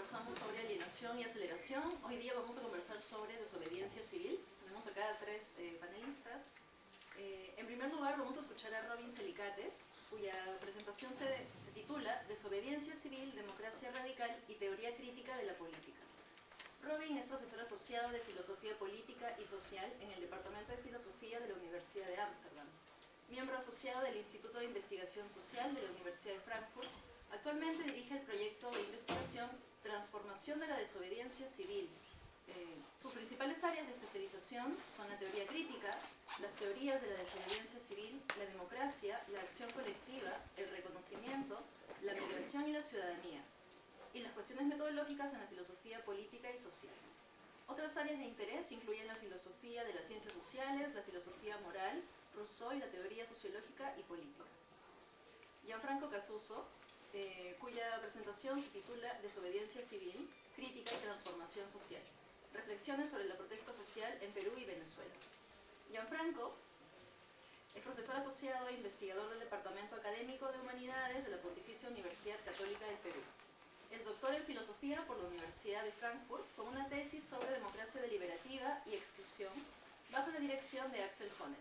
conversamos sobre alienación y aceleración. Hoy día vamos a conversar sobre desobediencia civil. Tenemos acá a tres panelistas. En primer lugar vamos a escuchar a Robin Celicates, cuya presentación se titula Desobediencia civil, democracia radical y teoría crítica de la política. Robin es profesor asociado de Filosofía Política y Social en el Departamento de Filosofía de la Universidad de Ámsterdam, miembro asociado del Instituto de Investigación Social de la Universidad de Frankfurt. Actualmente dirige el proyecto de investigación Transformación de la desobediencia civil. Sus principales áreas de especialización son la teoría crítica, las teorías de la desobediencia civil, la democracia, la acción colectiva, el reconocimiento, la migración y la ciudadanía, y las cuestiones metodológicas en la filosofía política y social. Otras áreas de interés incluyen la filosofía de las ciencias sociales, la filosofía moral, Rousseau y la teoría sociológica y política. Gianfranco Casuso, cuya presentación se titula Desobediencia civil, crítica y transformación social. Reflexiones sobre la protesta social en Perú y Venezuela. Gianfranco es profesor asociado e investigador del Departamento Académico de Humanidades de la Pontificia Universidad Católica del Perú. Es doctor en filosofía por la Universidad de Frankfurt con una tesis sobre democracia deliberativa y exclusión bajo la dirección de Axel Honneth.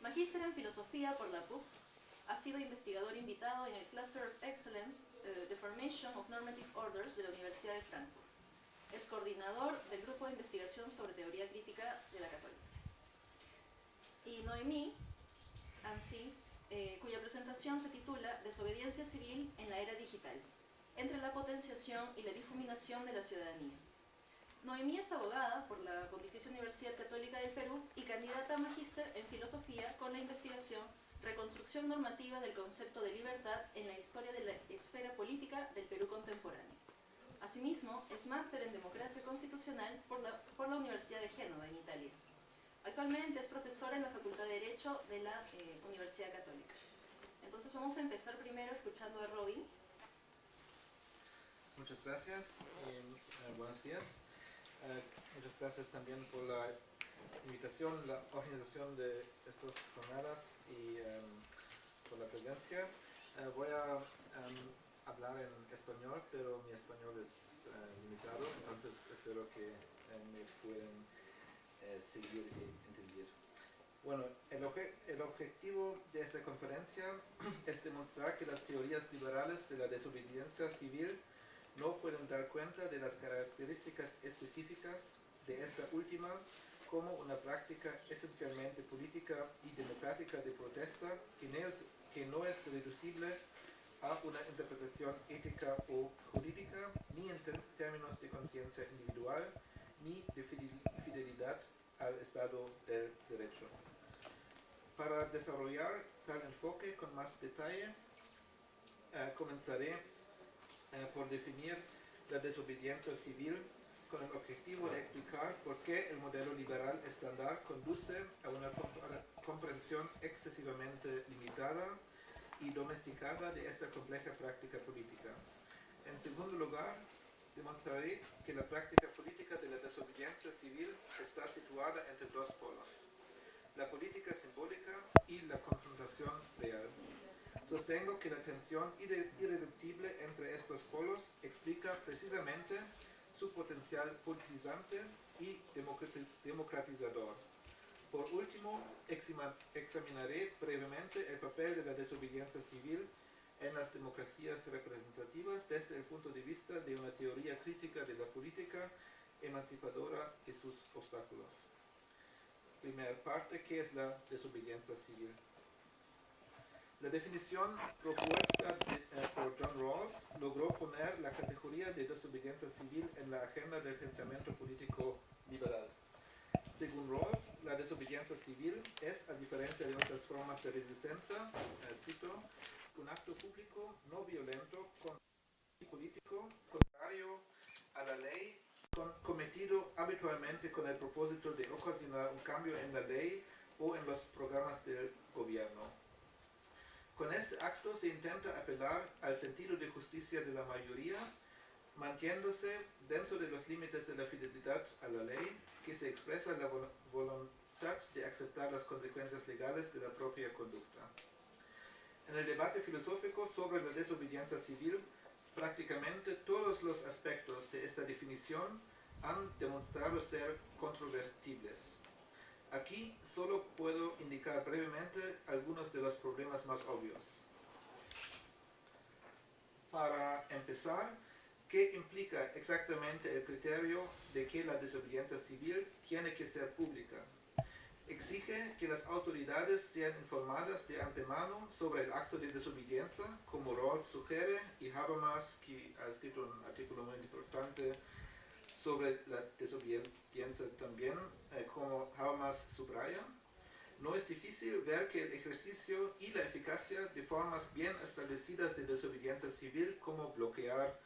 Magíster en filosofía por la PUC. Ha sido investigador invitado en el Cluster of Excellence, The Formation of Normative Orders de la Universidad de Frankfurt. Es coordinador del Grupo de Investigación sobre Teoría Crítica de la Católica. Y Noemí Ansi, cuya presentación se titula Desobediencia civil en la era digital, entre la potenciación y la difuminación de la ciudadanía. Noemí es abogada por la Pontificia Universidad Católica del Perú y candidata a magíster en filosofía con la investigación Reconstrucción normativa del concepto de libertad en la historia de la esfera política del Perú contemporáneo. Asimismo, es máster en democracia constitucional por la Universidad de Génova, en Italia. Actualmente es profesora en la Facultad de Derecho de la Universidad Católica. Entonces vamos a empezar primero escuchando a Robin. Muchas gracias y buenos días. Muchas gracias también por la invitación, la organización de estas jornadas y por la presencia. Voy a hablar en español, pero mi español es limitado, entonces espero que me puedan seguir y entender. Bueno, el objetivo de esta conferencia es demostrar que las teorías liberales de la desobediencia civil no pueden dar cuenta de las características específicas de esta última como una práctica esencialmente política y democrática de protesta que no es reducible a una interpretación ética o jurídica, ni en términos de conciencia individual, ni de fidelidad al Estado del Derecho. Para desarrollar tal enfoque con más detalle, comenzaré por definir la desobediencia civil con el objetivo de explicar por qué el modelo liberal estándar conduce a una comprensión excesivamente limitada y domesticada de esta compleja práctica política. En segundo lugar, demostraré que la práctica política de la desobediencia civil está situada entre dos polos: la política simbólica y la confrontación real. Sostengo que la tensión irreductible entre estos polos explica precisamente su potencial politizante y democratizador. Por último, examinaré brevemente el papel de la desobediencia civil en las democracias representativas desde el punto de vista de una teoría crítica de la política emancipadora y sus obstáculos. Primera parte, ¿qué es la desobediencia civil? La definición propuesta por John Rawls logró poner la categoría de desobediencia civil en la agenda del pensamiento político liberal. Según Rawls, la desobediencia civil es, a diferencia de otras formas de resistencia, cito, un acto público no violento político contrario a la ley, cometido habitualmente con el propósito de ocasionar un cambio en la ley o en los programas del gobierno. Con este acto se intenta apelar al sentido de justicia de la mayoría, manteniéndose dentro de los límites de la fidelidad a la ley, que se expresa la voluntad de aceptar las consecuencias legales de la propia conducta. En el debate filosófico sobre la desobediencia civil, prácticamente todos los aspectos de esta definición han demostrado ser controvertibles. Aquí solo puedo indicar brevemente algunos de los problemas más obvios. Para empezar, ¿qué implica exactamente el criterio de que la desobediencia civil tiene que ser pública? Exige que las autoridades sean informadas de antemano sobre el acto de desobediencia, como Rawls sugiere, y Habermas, que ha escrito un artículo muy importante sobre la desobediencia también, como Habermas subraya. No es difícil ver que el ejercicio y la eficacia de formas bien establecidas de desobediencia civil, como bloquear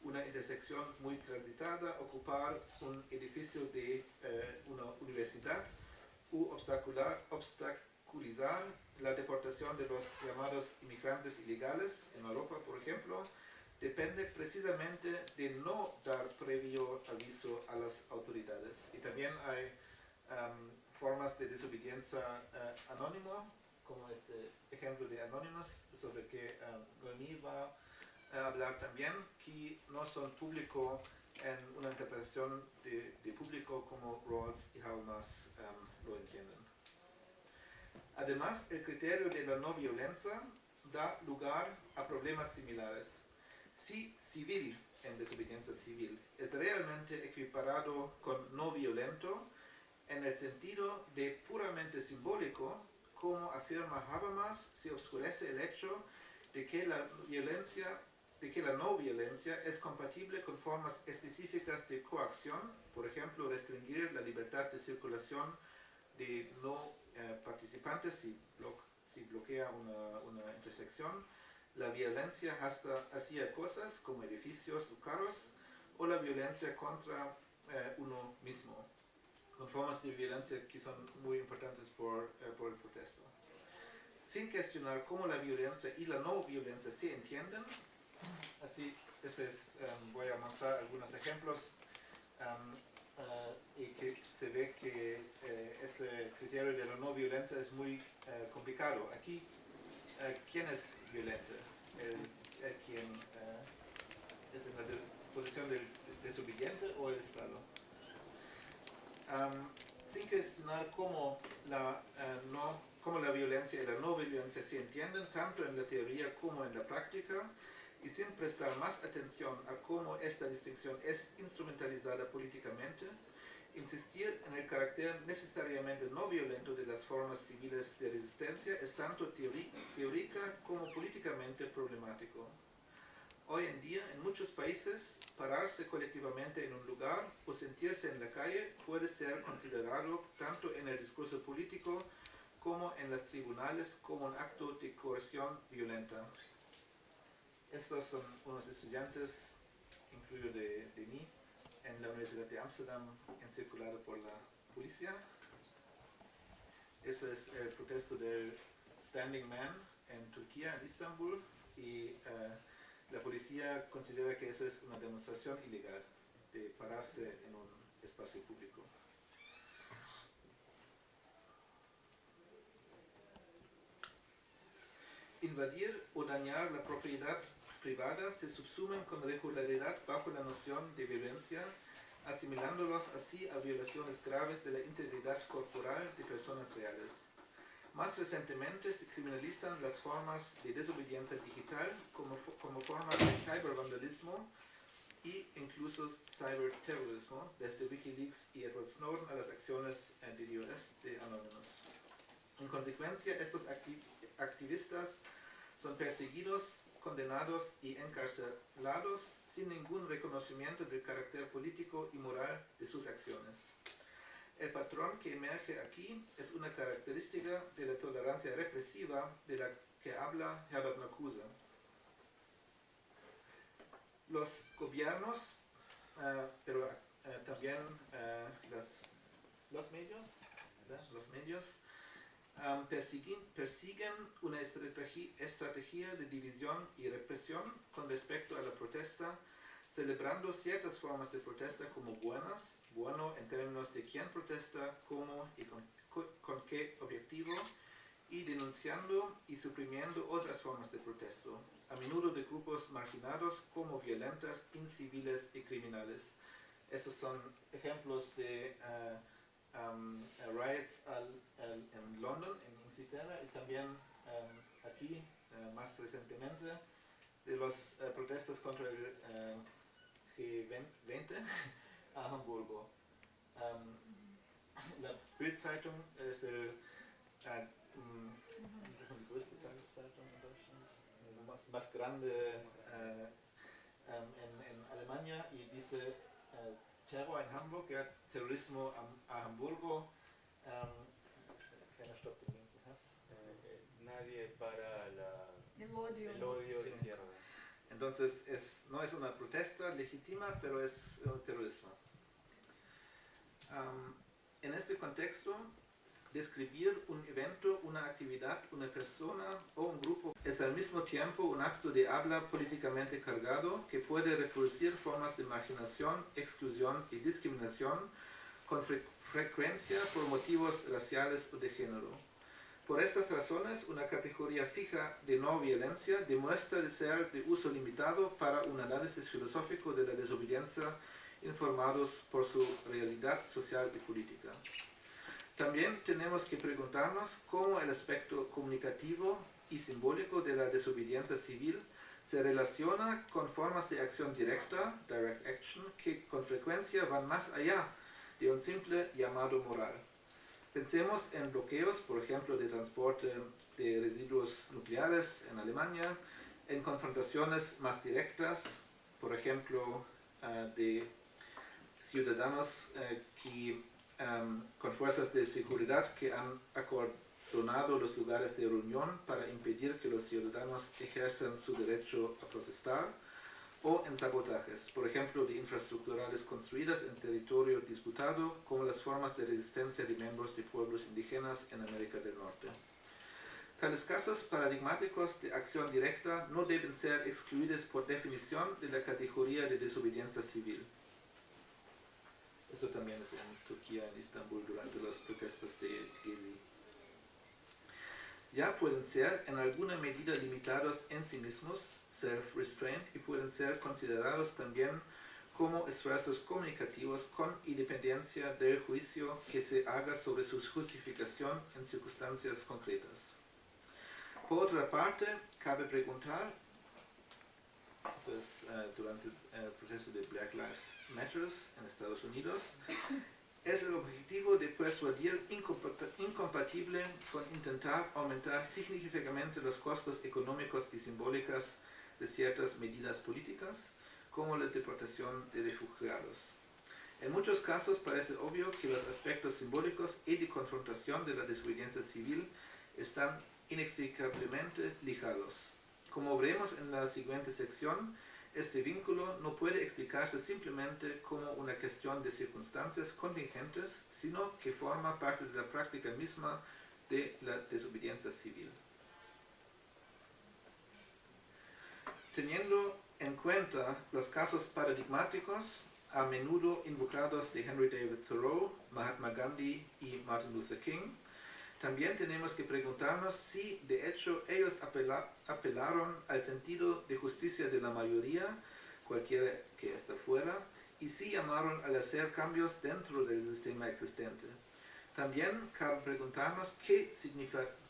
una intersección muy transitada, ocupar un edificio de una universidad, u obstaculizar la deportación de los llamados inmigrantes ilegales en Europa, por ejemplo, depende precisamente de no dar previo aviso a las autoridades. Y también hay formas de desobediencia anónimo, como este ejemplo de Anonymous, sobre que Noemí va a hablar también, que no son público en una interpretación de público como Rawls y Habermas lo entienden. Además, el criterio de la no violencia da lugar a problemas similares. Si civil en desobediencia civil es realmente equiparado con no violento en el sentido de puramente simbólico, como afirma Habermas, se oscurece el hecho de que la no violencia es compatible con formas específicas de coacción, por ejemplo, restringir la libertad de circulación de no participantes si bloquea una intersección, la violencia hacia cosas como edificios o carros, o la violencia contra uno mismo, con formas de violencia que son muy importantes por el protesto. Sin cuestionar cómo la violencia y la no violencia se entienden, así voy a mostrar algunos ejemplos y que se ve que ese criterio de la no violencia es muy complicado. Aquí, ¿quién es violento? El quien es en la posición del desobediente o el Estado. Sin cuestionar cómo la violencia y la no violencia se entienden tanto en la teoría como en la práctica, y sin prestar más atención a cómo esta distinción es instrumentalizada políticamente, insistir en el carácter necesariamente no violento de las formas civiles de resistencia es tanto teórica como políticamente problemático. Hoy en día, en muchos países, pararse colectivamente en un lugar o sentirse en la calle puede ser considerado, tanto en el discurso político como en los tribunales, como un acto de coerción violenta. Estos son unos estudiantes, incluido de mí, en la Universidad de Ámsterdam, encirculado por la policía. Eso es el protesto del Standing Man en Turquía, en Istambul, y la policía considera que eso es una demostración ilegal de pararse en un espacio público. Invadir o dañar la propiedad privada se subsumen con regularidad bajo la noción de violencia, asimilándolos así a violaciones graves de la integridad corporal de personas reales. Más recientemente se criminalizan las formas de desobediencia digital como formas de cybervandalismo e incluso cyberterrorismo, desde Wikileaks y Edward Snowden a las acciones de DDoS de Anonymous. En consecuencia, estos activistas son perseguidos, condenados y encarcelados sin ningún reconocimiento del carácter político y moral de sus acciones. El patrón que emerge aquí es una característica de la tolerancia represiva de la que habla Herbert Marcuse. Los gobiernos, pero también los medios persiguen una estrategia de división y represión con respecto a la protesta, celebrando ciertas formas de protesta como bueno en términos de quién protesta, cómo y con qué objetivo, y denunciando y suprimiendo otras formas de protesto, a menudo de grupos marginados como violentas, inciviles y criminales. Esos son ejemplos de riots en London, en Inglaterra, y también aquí, más recientemente, de los protestas contra el G20 a Hamburgo. La Bild-Zeitung es die größte Tageszeitung in Deutschland, más grande en Alemania, y dice Terror en Hamburg, ja, terrorismo a Hamburgo. Kleiner Stopp, den du hast. Nadie para El odio. el odio Sí. de tierra. Entonces no es una protesta legítima, pero es terrorismo. En este contexto, describir un evento, una actividad, una persona o un grupo es al mismo tiempo un acto de habla políticamente cargado que puede reproducir formas de marginación, exclusión y discriminación con frecuencia por motivos raciales o de género. Por estas razones, una categoría fija de no violencia demuestra de ser de uso limitado para un análisis filosófico de la desobediencia informados por su realidad social y política. También tenemos que preguntarnos cómo el aspecto comunicativo y simbólico de la desobediencia civil se relaciona con formas de acción directa, direct action, que con frecuencia van más allá de un simple llamado moral. Pensemos en bloqueos, por ejemplo, de transporte de residuos nucleares en Alemania, en confrontaciones más directas, por ejemplo, de ciudadanos con fuerzas de seguridad que han acordonado los lugares de reunión para impedir que los ciudadanos ejerzan su derecho a protestar, o en sabotajes, por ejemplo, de infraestructurales construidas en territorio disputado, como las formas de resistencia de miembros de pueblos indígenas en América del Norte. Tales casos paradigmáticos de acción directa no deben ser excluidos por definición de la categoría de desobediencia civil. Eso también es en Turquía, en Estambul, durante los protestos de Gezi. Ya pueden ser en alguna medida limitados en sí mismos, self-restraint, y pueden ser considerados también como esfuerzos comunicativos con independencia del juicio que se haga sobre su justificación en circunstancias concretas. Por otra parte, cabe preguntar, eso es durante el proceso de Black Lives Matter en Estados Unidos, es el objetivo de persuadir incompatible con intentar aumentar significativamente los costos económicos y simbólicos de ciertas medidas políticas, como la deportación de refugiados. En muchos casos parece obvio que los aspectos simbólicos y de confrontación de la desobediencia civil están inextricablemente ligados. Como veremos en la siguiente sección, este vínculo no puede explicarse simplemente como una cuestión de circunstancias contingentes, sino que forma parte de la práctica misma de la desobediencia civil. Teniendo en cuenta los casos paradigmáticos a menudo invocados de Henry David Thoreau, Mahatma Gandhi y Martin Luther King, también tenemos que preguntarnos si de hecho ellos apelaron al sentido de justicia de la mayoría, cualquiera que esté fuera, y si llamaron al hacer cambios dentro del sistema existente. También cabe preguntarnos qué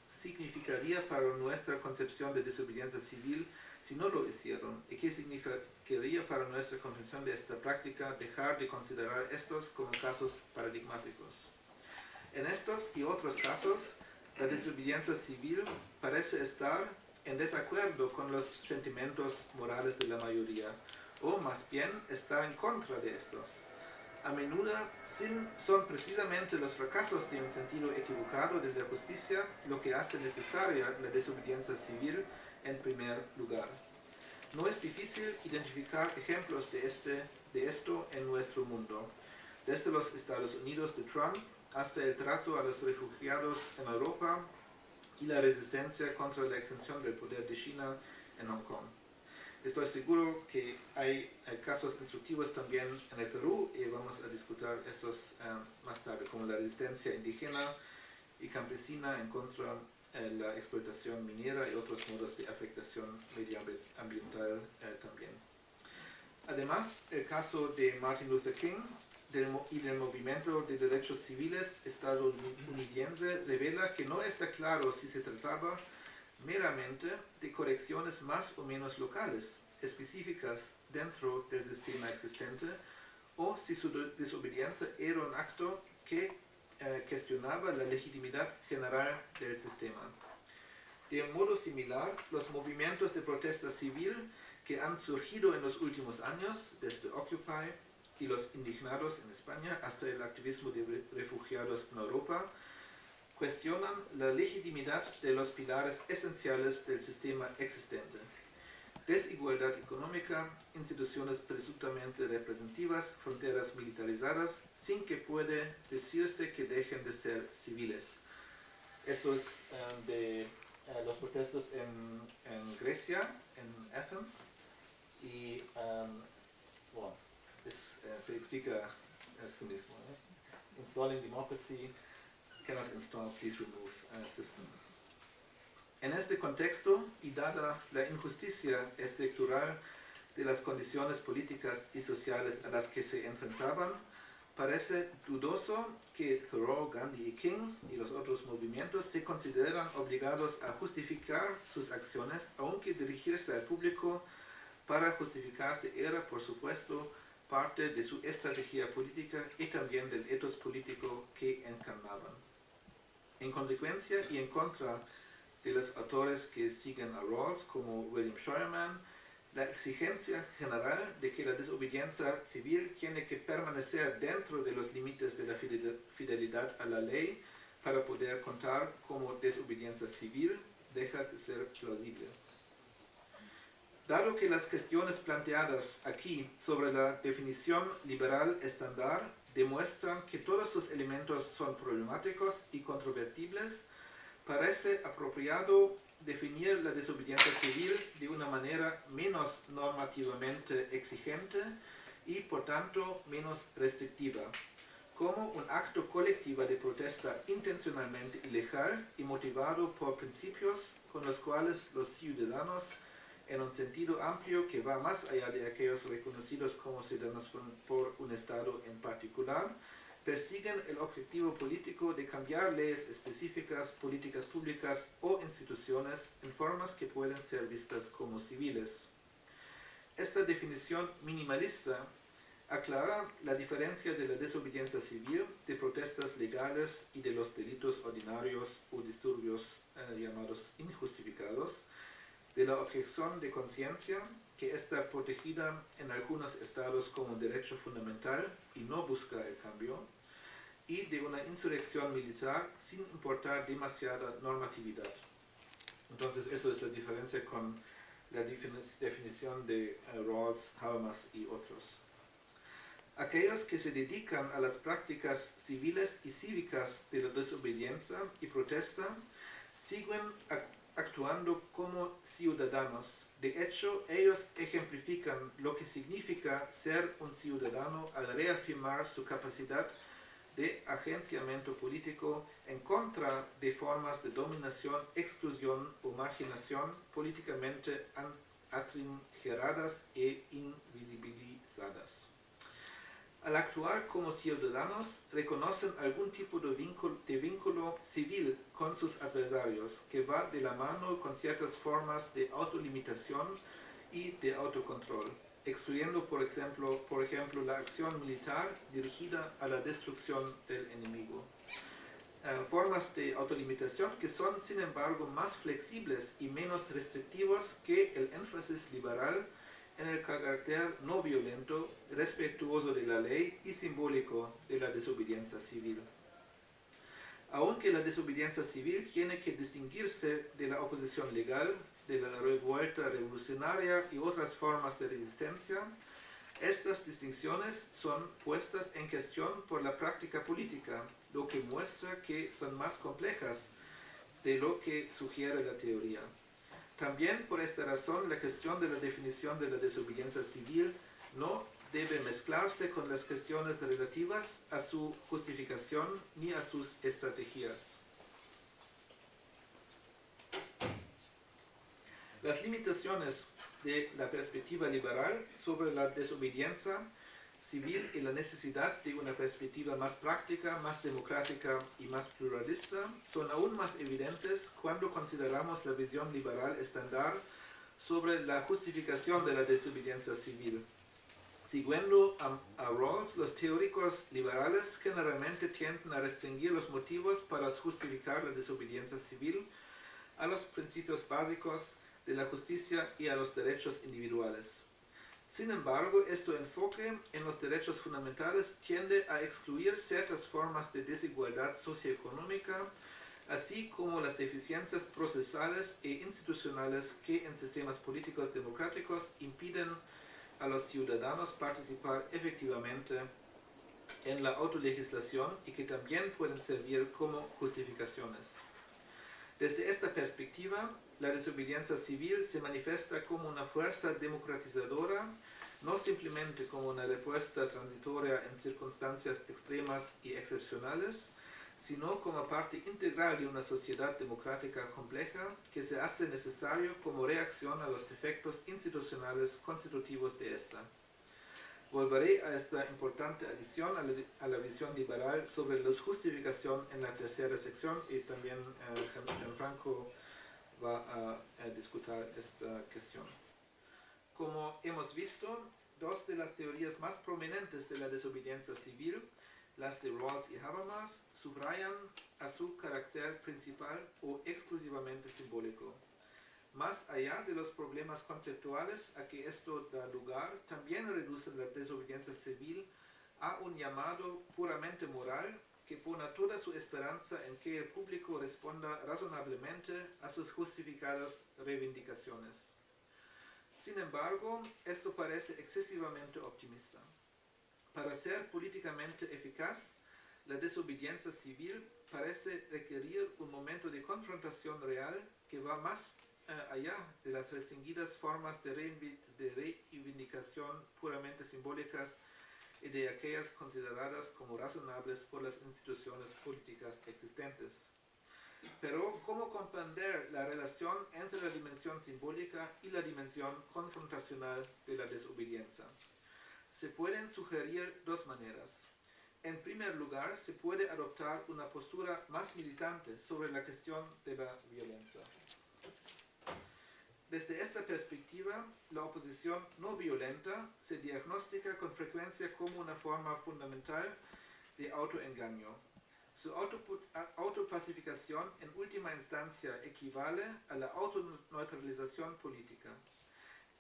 significaría para nuestra concepción de desobediencia civil si no lo hicieron, y qué significaría para nuestra comprensión de esta práctica dejar de considerar estos como casos paradigmáticos. En estos y otros casos, la desobediencia civil parece estar en desacuerdo con los sentimientos morales de la mayoría, o más bien estar en contra de estos. A menudo son precisamente los fracasos de un sentido equivocado de la justicia lo que hace necesaria la desobediencia civil en primer lugar. No es difícil identificar ejemplos de esto en nuestro mundo, desde los Estados Unidos de Trump hasta el trato a los refugiados en Europa y la resistencia contra la extensión del poder de China en Hong Kong. Estoy seguro que hay casos instructivos también en el Perú, y vamos a discutir estos más tarde, como la resistencia indígena y campesina en contra la explotación minera y otros modos de afectación medioambiental también. Además, el caso de Martin Luther King y del movimiento de derechos civiles estadounidense revela que no está claro si se trataba meramente de correcciones más o menos locales, específicas dentro del sistema existente, o si su desobediencia era un acto que cuestionaba la legitimidad general del sistema. De un modo similar, los movimientos de protesta civil que han surgido en los últimos años, desde Occupy y los indignados en España hasta el activismo de refugiados en Europa, cuestionan la legitimidad de los pilares esenciales del sistema existente: desigualdad económica, instituciones presuntamente representativas, fronteras militarizadas, sin que puede decirse que dejen de ser civiles. Eso es de los protestos en Grecia, en Athens, y bueno, se explica a sí mismo. Installing democracy cannot install please remove system. En este contexto, y dada la injusticia estructural de las condiciones políticas y sociales a las que se enfrentaban, parece dudoso que Thoreau, Gandhi y King y los otros movimientos se consideran obligados a justificar sus acciones, aunque dirigirse al público para justificarse era, por supuesto, parte de su estrategia política y también del ethos político que encarnaban. En consecuencia y en contra de los autores que siguen a Rawls, como William Scheuermann, la exigencia general de que la desobediencia civil tiene que permanecer dentro de los límites de la fidelidad a la ley para poder contar como desobediencia civil deja de ser plausible. Dado que las cuestiones planteadas aquí sobre la definición liberal estándar demuestran que todos sus elementos son problemáticos y controvertibles, parece apropiado definir la desobediencia civil de una manera menos normativamente exigente y, por tanto, menos restrictiva, como un acto colectivo de protesta intencionalmente ilegal y motivado por principios con los cuales los ciudadanos, en un sentido amplio que va más allá de aquellos reconocidos como ciudadanos por un Estado en particular, persiguen el objetivo político de cambiar leyes específicas, políticas públicas o instituciones en formas que pueden ser vistas como civiles. Esta definición minimalista aclara la diferencia de la desobediencia civil, de protestas legales y de los delitos ordinarios o disturbios llamados injustificados, de la objeción de conciencia, que está protegida en algunos estados como un derecho fundamental y no busca el cambio, y de una insurrección militar sin importar demasiada normatividad. Entonces, eso es la diferencia con la definición de Rawls, Habermas y otros. Aquellos que se dedican a las prácticas civiles y cívicas de la desobediencia y protesta siguen actuando como ciudadanos. De hecho, ellos ejemplifican lo que significa ser un ciudadano al reafirmar su capacidad de agenciamiento político en contra de formas de dominación, exclusión o marginación políticamente atrincheradas e invisibilizadas. Al actuar como ciudadanos, reconocen algún tipo de vínculo civil con sus adversarios, que va de la mano con ciertas formas de autolimitación y de autocontrol, excluyendo, por ejemplo, la acción militar dirigida a la destrucción del enemigo. Formas de autolimitación que son, sin embargo, más flexibles y menos restrictivas que el énfasis liberal en el carácter no violento, respetuoso de la ley y simbólico de la desobediencia civil. Aunque la desobediencia civil tiene que distinguirse de la oposición legal, de la revuelta revolucionaria y otras formas de resistencia, estas distinciones son puestas en cuestión por la práctica política, lo que muestra que son más complejas de lo que sugiere la teoría. También por esta razón la cuestión de la definición de la desobediencia civil no debe mezclarse con las cuestiones relativas a su justificación ni a sus estrategias. Las limitaciones de la perspectiva liberal sobre la desobediencia civil y la necesidad de una perspectiva más práctica, más democrática y más pluralista son aún más evidentes cuando consideramos la visión liberal estándar sobre la justificación de la desobediencia civil. Siguiendo a Rawls, los teóricos liberales generalmente tienden a restringir los motivos para justificar la desobediencia civil a los principios básicos de la justicia y a los derechos individuales. Sin embargo, este enfoque en los derechos fundamentales tiende a excluir ciertas formas de desigualdad socioeconómica, así como las deficiencias procesales e institucionales que en sistemas políticos democráticos impiden a los ciudadanos participar efectivamente en la autolegislación y que también pueden servir como justificaciones. Desde esta perspectiva, la desobediencia civil se manifiesta como una fuerza democratizadora, no simplemente como una respuesta transitoria en circunstancias extremas y excepcionales, sino como parte integral de una sociedad democrática compleja que se hace necesario como reacción a los defectos institucionales constitutivos de esta. Volveré a esta importante adición a la visión liberal sobre la justificación en la tercera sección y también Gianfranco va a discutir esta cuestión. Como hemos visto, dos de las teorías más prominentes de la desobediencia civil, las de Rawls y Habermas, subrayan a su carácter principal o exclusivamente simbólico. Más allá de los problemas conceptuales a que esto da lugar, también reduce la desobediencia civil a un llamado puramente moral que pone toda su esperanza en que el público responda razonablemente a sus justificadas reivindicaciones. Sin embargo, esto parece excesivamente optimista. Para ser políticamente eficaz, la desobediencia civil parece requerir un momento de confrontación real que va más allá de las restringidas formas de reivindicación puramente simbólicas y de aquellas consideradas como razonables por las instituciones políticas existentes. Pero, ¿cómo comprender la relación entre la dimensión simbólica y la dimensión confrontacional de la desobediencia? Se pueden sugerir dos maneras. En primer lugar, se puede adoptar una postura más militante sobre la cuestión de la violencia. Desde esta perspectiva, la oposición no violenta se diagnostica con frecuencia como una forma fundamental de autoengaño. Su autopacificación en última instancia equivale a la autoneutralización política.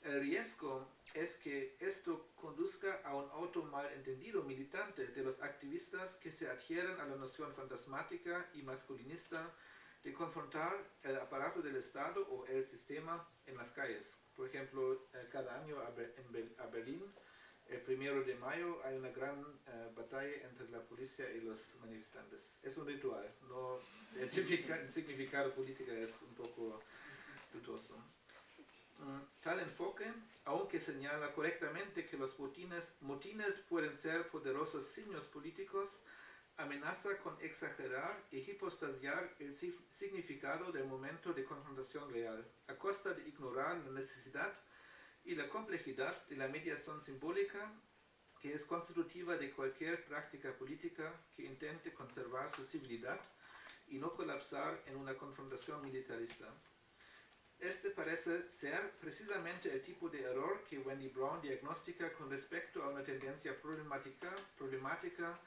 El riesgo es que esto conduzca a un automalentendido militante de los activistas que se adhieren a la noción fantasmática y masculinista de confrontar el aparato del Estado o el sistema en las calles. Por ejemplo, cada año a Berlín, el 1 de mayo, hay una gran batalla entre la policía y los manifestantes. Es un ritual, no, el significado político es un poco dudoso. Tal enfoque, aunque señala correctamente que los motines pueden ser poderosos signos políticos, amenaza con exagerar y hipostasiar el significado del momento de confrontación real, a costa de ignorar la necesidad y la complejidad de la mediación simbólica que es constitutiva de cualquier práctica política que intente conservar su civilidad y no colapsar en una confrontación militarista. Este parece ser precisamente el tipo de error que Wendy Brown diagnostica con respecto a una tendencia problemática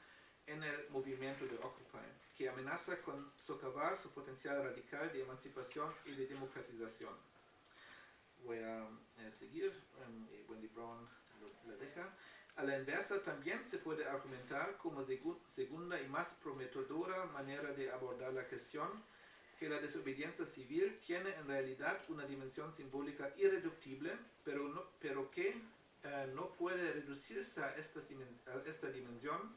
en el movimiento de Occupy, que amenaza con socavar su potencial radical de emancipación y de democratización. Voy a seguir, Wendy Brown la deja. A la inversa, también se puede argumentar como segunda y más prometedora manera de abordar la cuestión que la desobediencia civil tiene en realidad una dimensión simbólica irreductible, pero que no puede reducirse a esta dimensión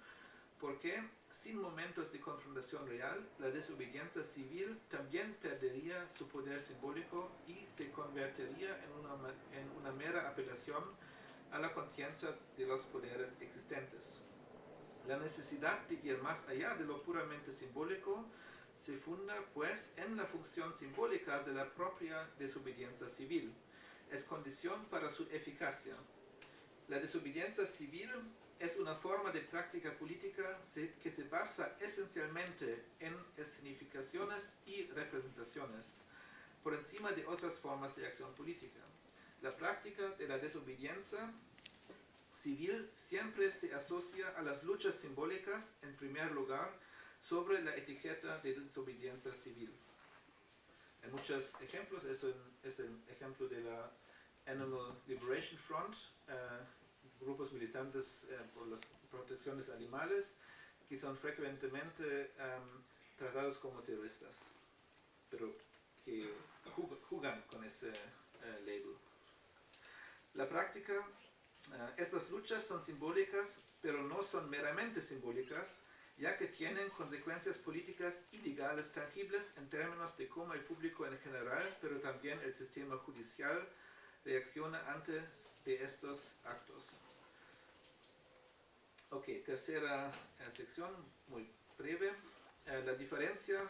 porque sin momentos de confrontación real, la desobediencia civil también perdería su poder simbólico y se convertiría en una mera apelación a la conciencia de los poderes existentes. La necesidad de ir más allá de lo puramente simbólico se funda pues en la función simbólica de la propia desobediencia civil. Es condición para su eficacia. La desobediencia civil es una forma de práctica política que se basa esencialmente en significaciones y representaciones, por encima de otras formas de acción política. La práctica de la desobediencia civil siempre se asocia a las luchas simbólicas, en primer lugar, sobre la etiqueta de desobediencia civil. En muchos ejemplos, es el ejemplo de la Animal Liberation Front, grupos militantes por las protecciones animales, que son frecuentemente tratados como terroristas, pero que juegan con ese label. La práctica, estas luchas son simbólicas, pero no son meramente simbólicas, ya que tienen consecuencias políticas y legales tangibles en términos de cómo el público en general, pero también el sistema judicial, reacciona ante de estos actos. Ok, tercera sección, muy breve. La diferencia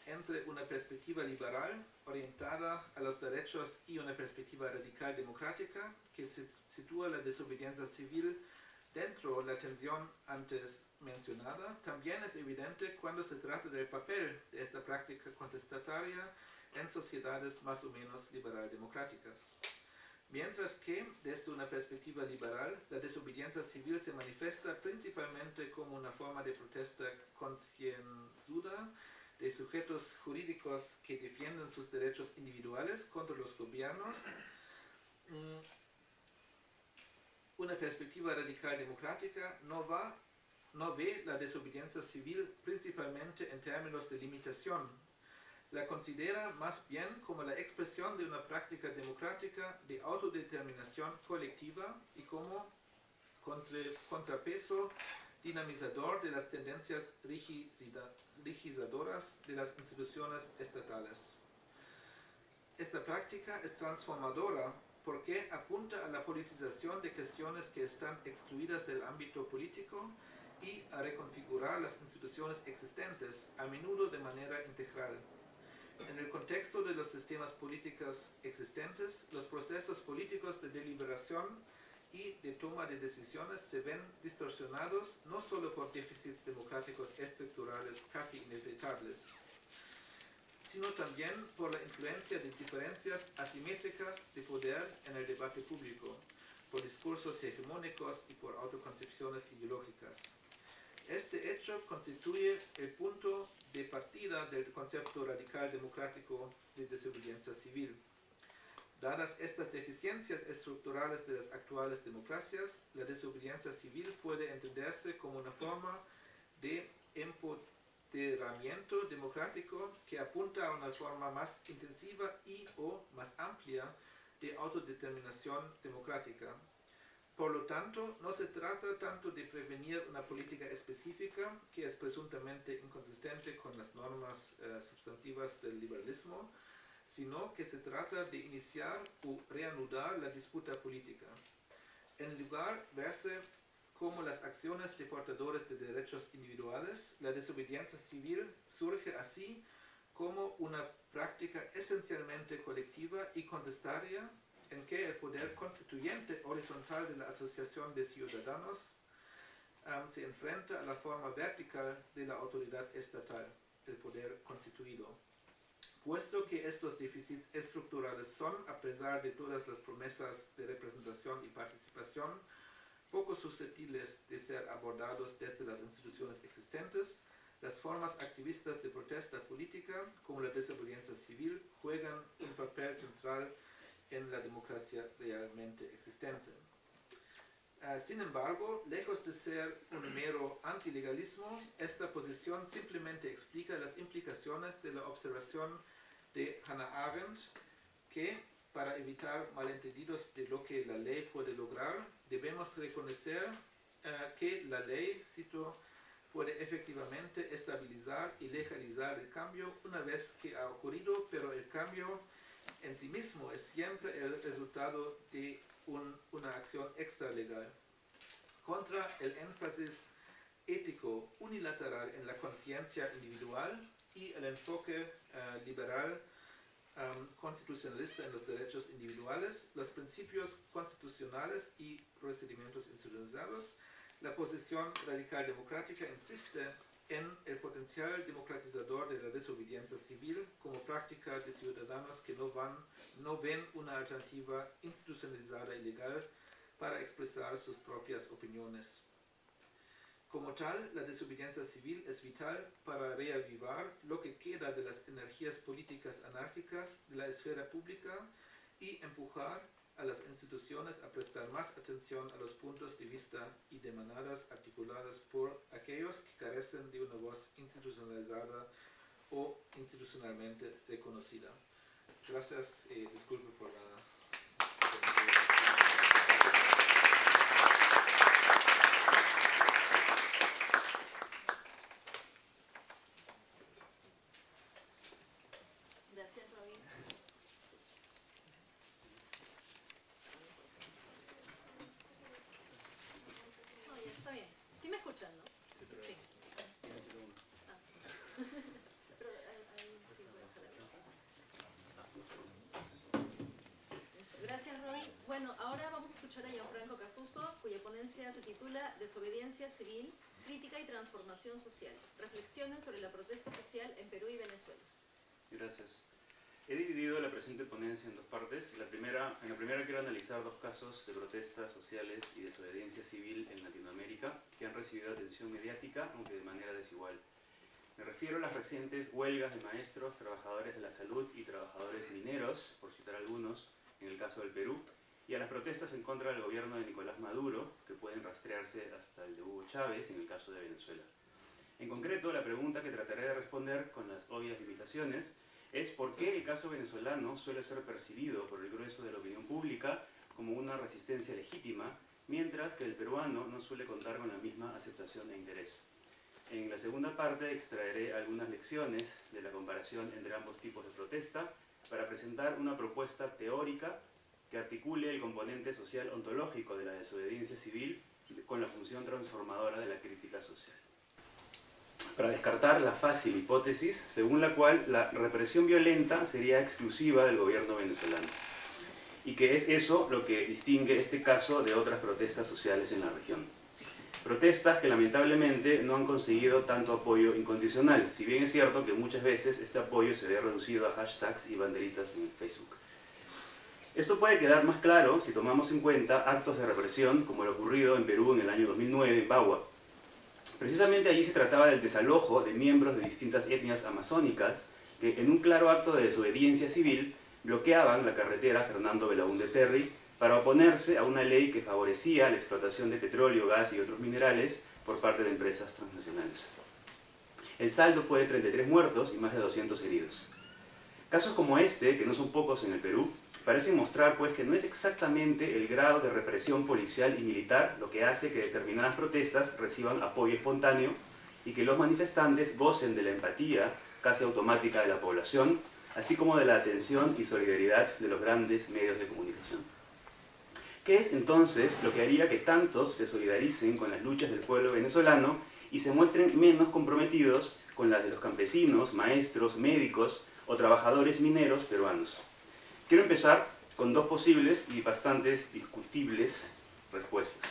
entre una perspectiva liberal orientada a los derechos y una perspectiva radical democrática que se sitúa la desobediencia civil dentro de la tensión antes mencionada, también es evidente cuando se trata del papel de esta práctica contestataria en sociedades más o menos liberal-democráticas. Mientras que, desde una perspectiva liberal, la desobediencia civil se manifiesta principalmente como una forma de protesta concienzuda de sujetos jurídicos que defienden sus derechos individuales contra los gobiernos. Una perspectiva radical democrática no ve la desobediencia civil principalmente en términos de limitación. La considera más bien como la expresión de una práctica democrática de autodeterminación colectiva y como contrapeso dinamizador de las tendencias rigidizadoras de las instituciones estatales. Esta práctica es transformadora porque apunta a la politización de cuestiones que están excluidas del ámbito político y a reconfigurar las instituciones existentes, a menudo de manera integral. En el contexto de los sistemas políticos existentes, los procesos políticos de deliberación y de toma de decisiones se ven distorsionados no solo por déficits democráticos estructurales casi inevitables, sino también por la influencia de diferencias asimétricas de poder en el debate público, por discursos hegemónicos y por autoconcepciones ideológicas. Este hecho constituye el punto de partida del concepto radical democrático de desobediencia civil. Dadas estas deficiencias estructurales de las actuales democracias, la desobediencia civil puede entenderse como una forma de empoderamiento democrático que apunta a una forma más intensiva y o más amplia de autodeterminación democrática. Por lo tanto, no se trata tanto de prevenir una política específica que es presuntamente inconsistente con las normas sustantivas del liberalismo, sino que se trata de iniciar o reanudar la disputa política. En lugar de verse como las acciones de portadores de derechos individuales, la desobediencia civil surge así como una práctica esencialmente colectiva y contestataria en que el poder constituyente horizontal de la asociación de ciudadanos se enfrenta a la forma vertical de la autoridad estatal, el poder constituido. Puesto que estos déficits estructurales son, a pesar de todas las promesas de representación y participación, poco susceptibles de ser abordados desde las instituciones existentes, las formas activistas de protesta política, como la desobediencia civil, juegan un papel central en la democracia realmente existente. Sin embargo, lejos de ser un mero antilegalismo, esta posición simplemente explica las implicaciones de la observación de Hannah Arendt, que, para evitar malentendidos de lo que la ley puede lograr, debemos reconocer que la ley, cito, puede efectivamente estabilizar y legalizar el cambio una vez que ha ocurrido, pero el cambio en sí mismo es siempre el resultado de una acción extralegal. Contra el énfasis ético unilateral en la conciencia individual, y el enfoque liberal constitucionalista en los derechos individuales, los principios constitucionales y procedimientos institucionalizados. La posición radical democrática insiste en el potencial democratizador de la desobediencia civil como práctica de ciudadanos que no ven una alternativa institucionalizada y legal para expresar sus propias opiniones. Como tal, la desobediencia civil es vital para reavivar lo que queda de las energías políticas anárquicas de la esfera pública y empujar a las instituciones a prestar más atención a los puntos de vista y demandas articuladas por aquellos que carecen de una voz institucionalizada o institucionalmente reconocida. Gracias y disculpe por la... Gracias, Robin. No, ya está bien. ¿Sí me escuchan, no? Sí. Ah. Pero ahí sí puede ser. Gracias, Robin. Bueno, ahora vamos a escuchar a Gianfranco Casuso, cuya ponencia se titula Desobediencia civil, crítica y transformación social. Reflexiones sobre la protesta social en Perú y Venezuela. Gracias. He dividido la presente ponencia en dos partes. En la primera quiero analizar dos casos de protestas sociales y desobediencia civil en Latinoamérica que han recibido atención mediática, aunque de manera desigual. Me refiero a las recientes huelgas de maestros, trabajadores de la salud y trabajadores mineros, por citar algunos, en el caso del Perú, y a las protestas en contra del gobierno de Nicolás Maduro, que pueden rastrearse hasta el de Hugo Chávez en el caso de Venezuela. En concreto, la pregunta que trataré de responder con las obvias limitaciones es por qué el caso venezolano suele ser percibido por el grueso de la opinión pública como una resistencia legítima, mientras que el peruano no suele contar con la misma aceptación e interés. En la segunda parte extraeré algunas lecciones de la comparación entre ambos tipos de protesta para presentar una propuesta teórica que articule el componente social ontológico de la desobediencia civil con la función transformadora de la crítica social. Para descartar la fácil hipótesis según la cual la represión violenta sería exclusiva del gobierno venezolano, y que es eso lo que distingue este caso de otras protestas sociales en la región. Protestas que lamentablemente no han conseguido tanto apoyo incondicional, si bien es cierto que muchas veces este apoyo se ve reducido a hashtags y banderitas en Facebook. Esto puede quedar más claro si tomamos en cuenta actos de represión como lo ocurrido en Perú en el año 2009 en Bagua. Precisamente allí se trataba del desalojo de miembros de distintas etnias amazónicas que, en un claro acto de desobediencia civil, bloqueaban la carretera Fernando Belaúnde Terry para oponerse a una ley que favorecía la explotación de petróleo, gas y otros minerales por parte de empresas transnacionales. El saldo fue de 33 muertos y más de 200 heridos. Casos como este, que no son pocos en el Perú, parecen mostrar pues que no es exactamente el grado de represión policial y militar lo que hace que determinadas protestas reciban apoyo espontáneo y que los manifestantes gocen de la empatía casi automática de la población, así como de la atención y solidaridad de los grandes medios de comunicación. ¿Qué es entonces lo que haría que tantos se solidaricen con las luchas del pueblo venezolano y se muestren menos comprometidos con las de los campesinos, maestros, médicos o trabajadores mineros peruanos? Quiero empezar con dos posibles y bastante discutibles respuestas.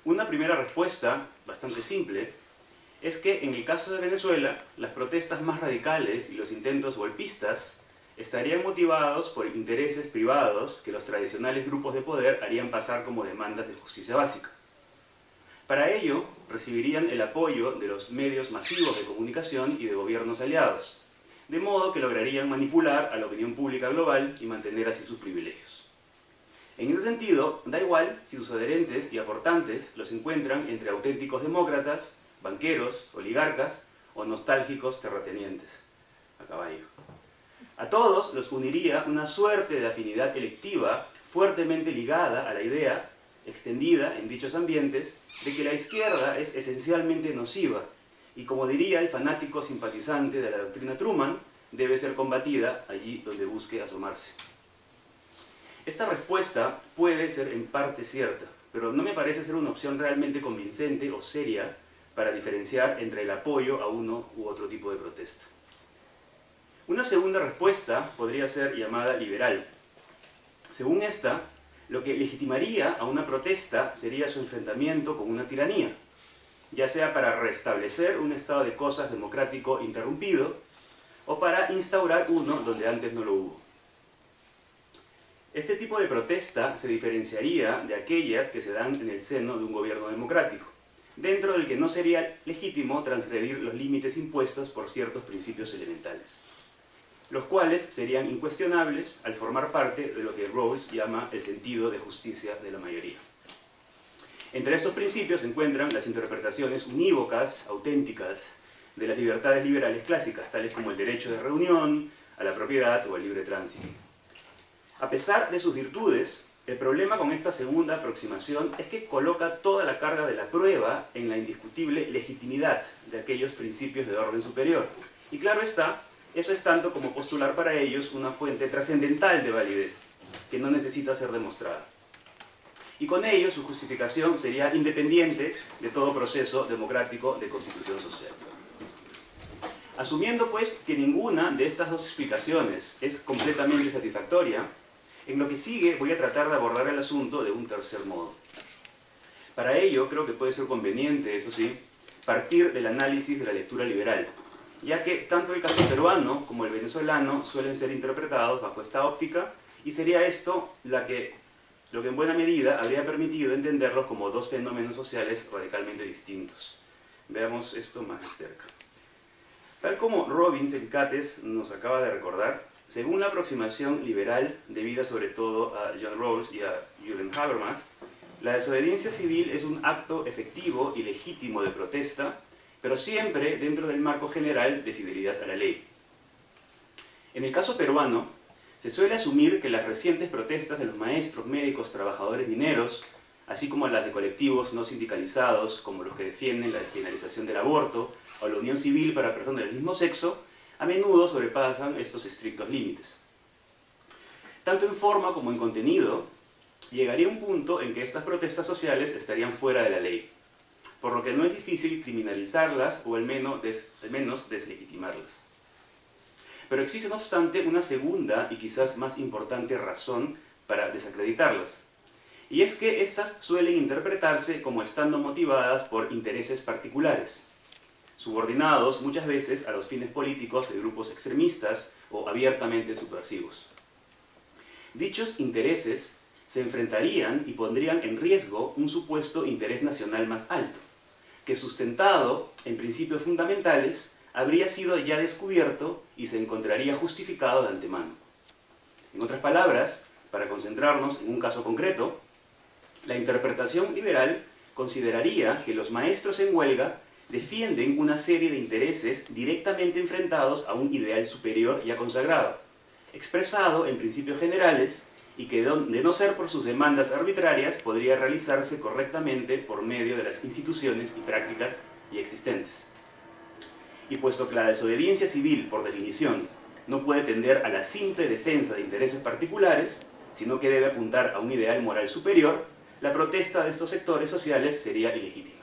Una primera respuesta, bastante simple, es que en el caso de Venezuela, las protestas más radicales y los intentos golpistas estarían motivados por intereses privados que los tradicionales grupos de poder harían pasar como demandas de justicia básica. Para ello, recibirían el apoyo de los medios masivos de comunicación y de gobiernos aliados, de modo que lograrían manipular a la opinión pública global y mantener así sus privilegios. En ese sentido, da igual si sus adherentes y aportantes los encuentran entre auténticos demócratas, banqueros, oligarcas o nostálgicos terratenientes a caballo. A todos los uniría una suerte de afinidad electiva fuertemente ligada a la idea, extendida en dichos ambientes, de que la izquierda es esencialmente nociva y, como diría el fanático simpatizante de la doctrina Truman, debe ser combatida allí donde busque asomarse. Esta respuesta puede ser en parte cierta, pero no me parece ser una opción realmente convincente o seria para diferenciar entre el apoyo a uno u otro tipo de protesta. Una segunda respuesta podría ser llamada liberal. Según esta, lo que legitimaría a una protesta sería su enfrentamiento con una tiranía, ya sea para restablecer un estado de cosas democrático interrumpido o para instaurar uno donde antes no lo hubo. Este tipo de protesta se diferenciaría de aquellas que se dan en el seno de un gobierno democrático, dentro del que no sería legítimo transgredir los límites impuestos por ciertos principios elementales, los cuales serían incuestionables al formar parte de lo que Rawls llama el sentido de justicia de la mayoría. Entre estos principios se encuentran las interpretaciones unívocas, auténticas, de las libertades liberales clásicas, tales como el derecho de reunión, a la propiedad o al libre tránsito. A pesar de sus virtudes, el problema con esta segunda aproximación es que coloca toda la carga de la prueba en la indiscutible legitimidad de aquellos principios de orden superior. Y claro está, eso es tanto como postular para ellos una fuente trascendental de validez, que no necesita ser demostrada. Y con ello su justificación sería independiente de todo proceso democrático de constitución social. Asumiendo pues que ninguna de estas dos explicaciones es completamente satisfactoria, en lo que sigue voy a tratar de abordar el asunto de un tercer modo. Para ello creo que puede ser conveniente, eso sí, partir del análisis de la lectura liberal, ya que tanto el caso peruano como el venezolano suelen ser interpretados bajo esta óptica, y sería esto lo que en buena medida habría permitido entenderlos como dos fenómenos sociales radicalmente distintos. Veamos esto más de cerca. Tal como Robin Selicates nos acaba de recordar, según la aproximación liberal debida sobre todo a John Rawls y a Julian Habermas, la desobediencia civil es un acto efectivo y legítimo de protesta, pero siempre dentro del marco general de fidelidad a la ley. En el caso peruano, se suele asumir que las recientes protestas de los maestros, médicos, trabajadores mineros, así como las de colectivos no sindicalizados, como los que defienden la despenalización del aborto o la unión civil para personas del mismo sexo, a menudo sobrepasan estos estrictos límites. Tanto en forma como en contenido, llegaría un punto en que estas protestas sociales estarían fuera de la ley, por lo que no es difícil criminalizarlas o al menos deslegitimarlas. Pero existe, no obstante, una segunda y quizás más importante razón para desacreditarlas, y es que estas suelen interpretarse como estando motivadas por intereses particulares, subordinados muchas veces a los fines políticos de grupos extremistas o abiertamente subversivos. Dichos intereses se enfrentarían y pondrían en riesgo un supuesto interés nacional más alto, que sustentado en principios fundamentales habría sido ya descubierto y se encontraría justificado de antemano. En otras palabras, para concentrarnos en un caso concreto, la interpretación liberal consideraría que los maestros en huelga defienden una serie de intereses directamente enfrentados a un ideal superior ya consagrado, expresado en principios generales y que de no ser por sus demandas arbitrarias podría realizarse correctamente por medio de las instituciones y prácticas ya existentes. Y puesto que la desobediencia civil, por definición, no puede tender a la simple defensa de intereses particulares, sino que debe apuntar a un ideal moral superior, la protesta de estos sectores sociales sería ilegítima.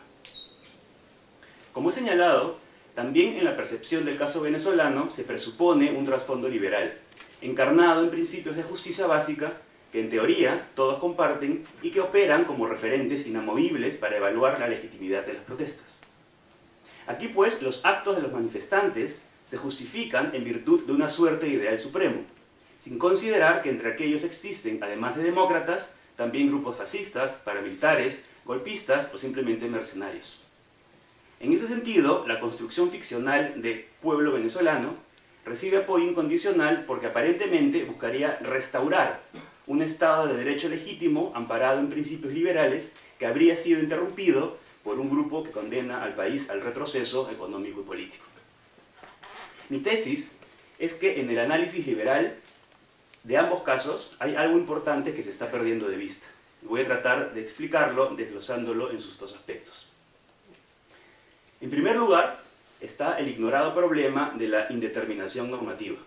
Como he señalado, también en la percepción del caso venezolano se presupone un trasfondo liberal, encarnado en principios de justicia básica que en teoría todos comparten y que operan como referentes inamovibles para evaluar la legitimidad de las protestas. Aquí pues los actos de los manifestantes se justifican en virtud de una suerte de ideal supremo, sin considerar que entre aquellos existen, además de demócratas, también grupos fascistas, paramilitares, golpistas o simplemente mercenarios. En ese sentido, la construcción ficcional de pueblo venezolano recibe apoyo incondicional porque aparentemente buscaría restaurar un Estado de derecho legítimo amparado en principios liberales que habría sido interrumpido por un grupo que condena al país al retroceso económico y político. Mi tesis es que en el análisis liberal de ambos casos hay algo importante que se está perdiendo de vista. Voy a tratar de explicarlo desglosándolo en sus dos aspectos. En primer lugar, está el ignorado problema de la indeterminación normativa,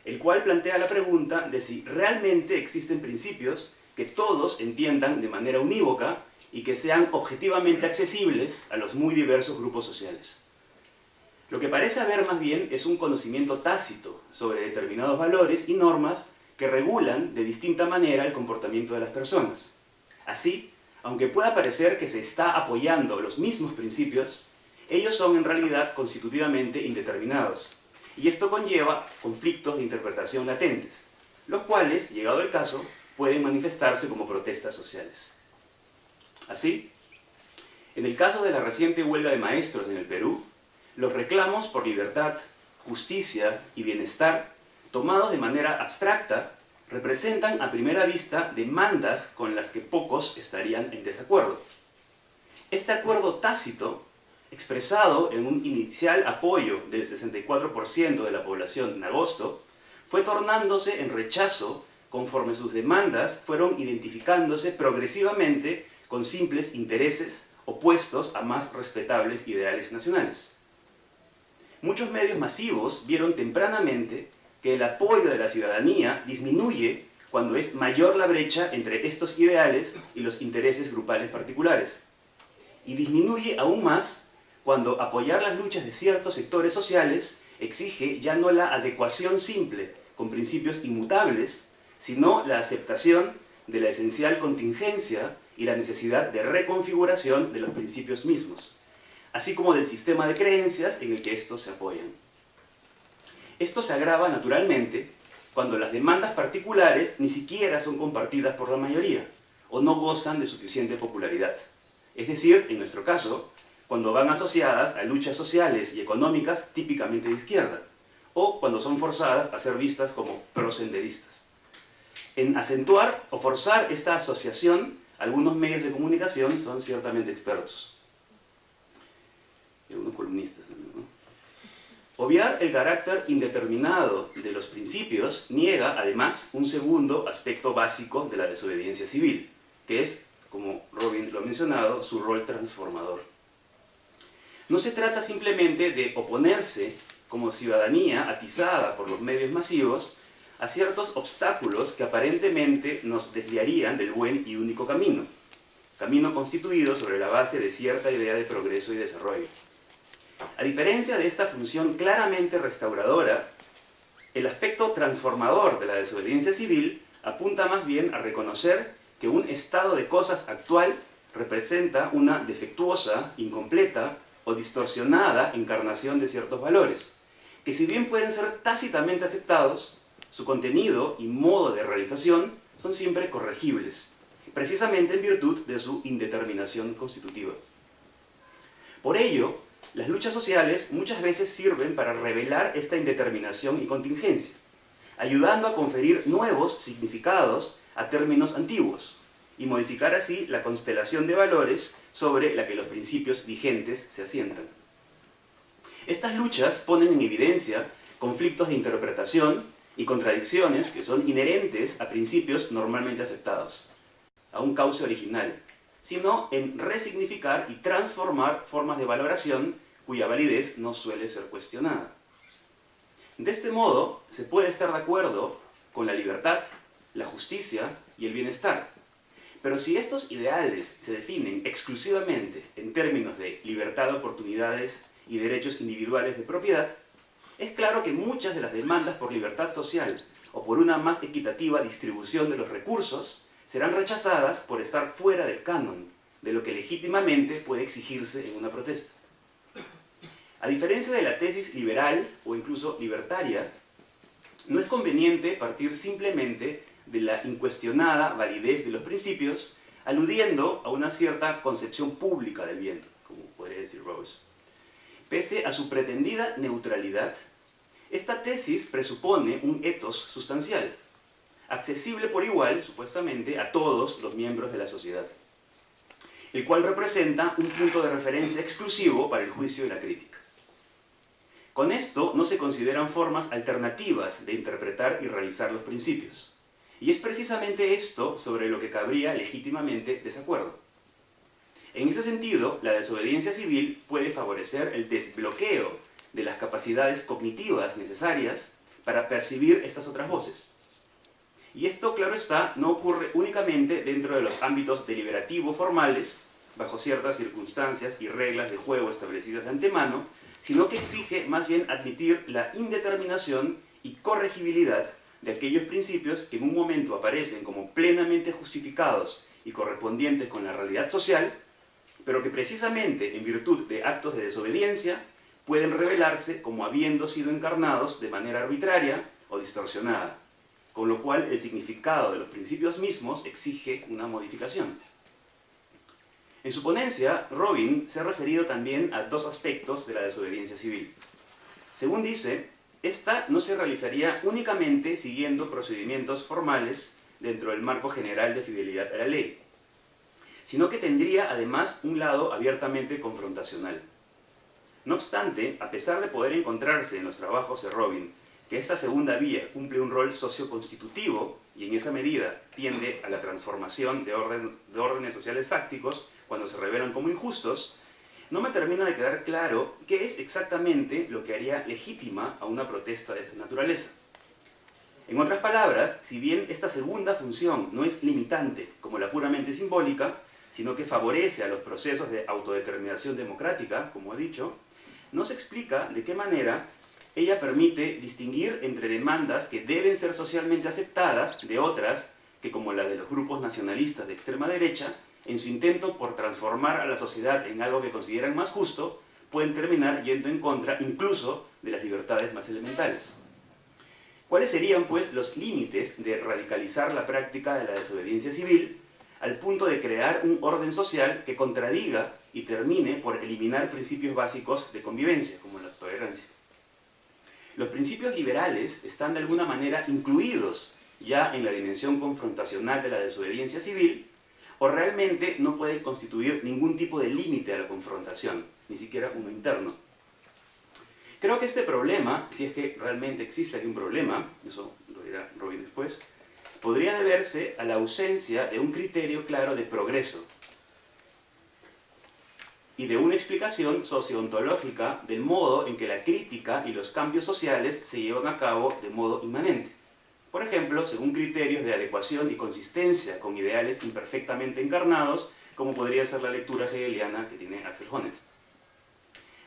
el cual plantea la pregunta de si realmente existen principios que todos entiendan de manera unívoca y que sean objetivamente accesibles a los muy diversos grupos sociales. Lo que parece haber más bien es un conocimiento tácito sobre determinados valores y normas que regulan de distinta manera el comportamiento de las personas. Así, aunque pueda parecer que se está apoyando los mismos principios, ellos son en realidad constitutivamente indeterminados, y esto conlleva conflictos de interpretación latentes, los cuales, llegado el caso, pueden manifestarse como protestas sociales. Así, en el caso de la reciente huelga de maestros en el Perú, los reclamos por libertad, justicia y bienestar, tomados de manera abstracta, representan a primera vista demandas con las que pocos estarían en desacuerdo. Este acuerdo tácito, expresado en un inicial apoyo del 64% de la población en agosto, fue tornándose en rechazo conforme sus demandas fueron identificándose progresivamente con simples intereses opuestos a más respetables ideales nacionales. Muchos medios masivos vieron tempranamente que el apoyo de la ciudadanía disminuye cuando es mayor la brecha entre estos ideales y los intereses grupales particulares, y disminuye aún más cuando apoyar las luchas de ciertos sectores sociales exige ya no la adecuación simple con principios inmutables, sino la aceptación de la esencial contingencia y la necesidad de reconfiguración de los principios mismos, así como del sistema de creencias en el que estos se apoyan. Esto se agrava naturalmente cuando las demandas particulares ni siquiera son compartidas por la mayoría o no gozan de suficiente popularidad. Es decir, en nuestro caso, cuando van asociadas a luchas sociales y económicas típicamente de izquierda, o cuando son forzadas a ser vistas como prosenderistas. En acentuar o forzar esta asociación, algunos medios de comunicación son ciertamente expertos. Y algunos columnistas también, ¿no? Obviar el carácter indeterminado de los principios niega, además, un segundo aspecto básico de la desobediencia civil, que es, como Robin lo ha mencionado, su rol transformador. No se trata simplemente de oponerse como ciudadanía atizada por los medios masivos a ciertos obstáculos que aparentemente nos desviarían del buen y único camino constituido sobre la base de cierta idea de progreso y desarrollo. A diferencia de esta función claramente restauradora, el aspecto transformador de la desobediencia civil apunta más bien a reconocer que un estado de cosas actual representa una defectuosa, incompleta o distorsionada encarnación de ciertos valores, que si bien pueden ser tácitamente aceptados, su contenido y modo de realización son siempre corregibles, precisamente en virtud de su indeterminación constitutiva. Por ello, las luchas sociales muchas veces sirven para revelar esta indeterminación y contingencia, ayudando a conferir nuevos significados a términos antiguos y modificar así la constelación de valores sobre la que los principios vigentes se asientan. Estas luchas ponen en evidencia conflictos de interpretación y contradicciones que son inherentes a principios normalmente aceptados, a un cauce original, sino en resignificar y transformar formas de valoración cuya validez no suele ser cuestionada. De este modo, se puede estar de acuerdo con la libertad, la justicia y el bienestar, pero si estos ideales se definen exclusivamente en términos de libertad de oportunidades y derechos individuales de propiedad, es claro que muchas de las demandas por libertad social o por una más equitativa distribución de los recursos serán rechazadas por estar fuera del canon de lo que legítimamente puede exigirse en una protesta. A diferencia de la tesis liberal o incluso libertaria, no es conveniente partir simplemente de la incuestionada validez de los principios, aludiendo a una cierta concepción pública del bien, como podría decir Rawls. Pese a su pretendida neutralidad, esta tesis presupone un ethos sustancial, accesible por igual, supuestamente, a todos los miembros de la sociedad, el cual representa un punto de referencia exclusivo para el juicio y la crítica. Con esto no se consideran formas alternativas de interpretar y realizar los principios, y es precisamente esto sobre lo que cabría legítimamente desacuerdo. En ese sentido, la desobediencia civil puede favorecer el desbloqueo de las capacidades cognitivas necesarias para percibir estas otras voces, Y esto, claro está, no ocurre únicamente dentro de los ámbitos deliberativos formales, bajo ciertas circunstancias y reglas de juego establecidas de antemano, sino que exige más bien admitir la indeterminación y corregibilidad de aquellos principios que en un momento aparecen como plenamente justificados y correspondientes con la realidad social, pero que precisamente en virtud de actos de desobediencia pueden revelarse como habiendo sido encarnados de manera arbitraria o distorsionada, con lo cual el significado de los principios mismos exige una modificación. En su ponencia, Robin se ha referido también a dos aspectos de la desobediencia civil. Según dice, esta no se realizaría únicamente siguiendo procedimientos formales dentro del marco general de fidelidad a la ley, sino que tendría además un lado abiertamente confrontacional. No obstante, a pesar de poder encontrarse en los trabajos de Robin que esta segunda vía cumple un rol socioconstitutivo y en esa medida tiende a la transformación de órdenes sociales fácticos cuando se revelan como injustos, no me termina de quedar claro qué es exactamente lo que haría legítima a una protesta de esta naturaleza. En otras palabras, si bien esta segunda función no es limitante como la puramente simbólica, sino que favorece a los procesos de autodeterminación democrática, como he dicho, no se explica de qué manera ella permite distinguir entre demandas que deben ser socialmente aceptadas de otras que, como la de los grupos nacionalistas de extrema derecha, en su intento por transformar a la sociedad en algo que consideran más justo, pueden terminar yendo en contra incluso de las libertades más elementales. ¿Cuáles serían, pues, los límites de radicalizar la práctica de la desobediencia civil al punto de crear un orden social que contradiga y termine por eliminar principios básicos de convivencia, como la tolerancia? Los principios liberales están de alguna manera incluidos ya en la dimensión confrontacional de la desobediencia civil, o realmente no pueden constituir ningún tipo de límite a la confrontación, ni siquiera uno interno. Creo que este problema, si es que realmente existe aquí un problema, eso lo dirá Robin después, podría deberse a la ausencia de un criterio claro de progreso y de una explicación socioontológica del modo en que la crítica y los cambios sociales se llevan a cabo de modo inmanente. Por ejemplo, según criterios de adecuación y consistencia con ideales imperfectamente encarnados, como podría ser la lectura hegeliana que tiene Axel Honneth.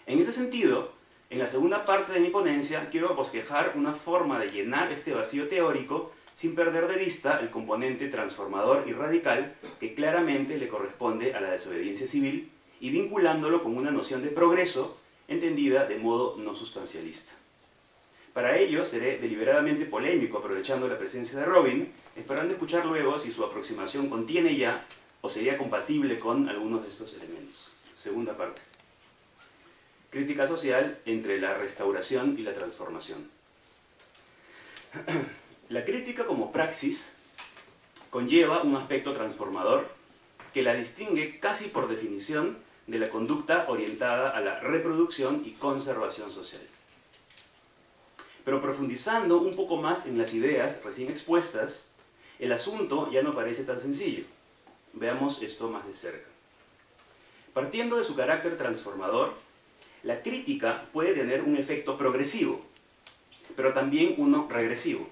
En ese sentido, en la segunda parte de mi ponencia quiero bosquejar una forma de llenar este vacío teórico sin perder de vista el componente transformador y radical que claramente le corresponde a la desobediencia civil y vinculándolo con una noción de progreso entendida de modo no sustancialista. Para ello, seré deliberadamente polémico aprovechando la presencia de Robin, esperando escuchar luego si su aproximación contiene ya o sería compatible con algunos de estos elementos. Segunda parte. Crítica social entre la restauración y la transformación. La crítica como praxis conlleva un aspecto transformador que la distingue casi por definición de la conducta orientada a la reproducción y conservación social. Pero profundizando un poco más en las ideas recién expuestas, el asunto ya no parece tan sencillo. Veamos esto más de cerca. Partiendo de su carácter transformador, la crítica puede tener un efecto progresivo, pero también uno regresivo.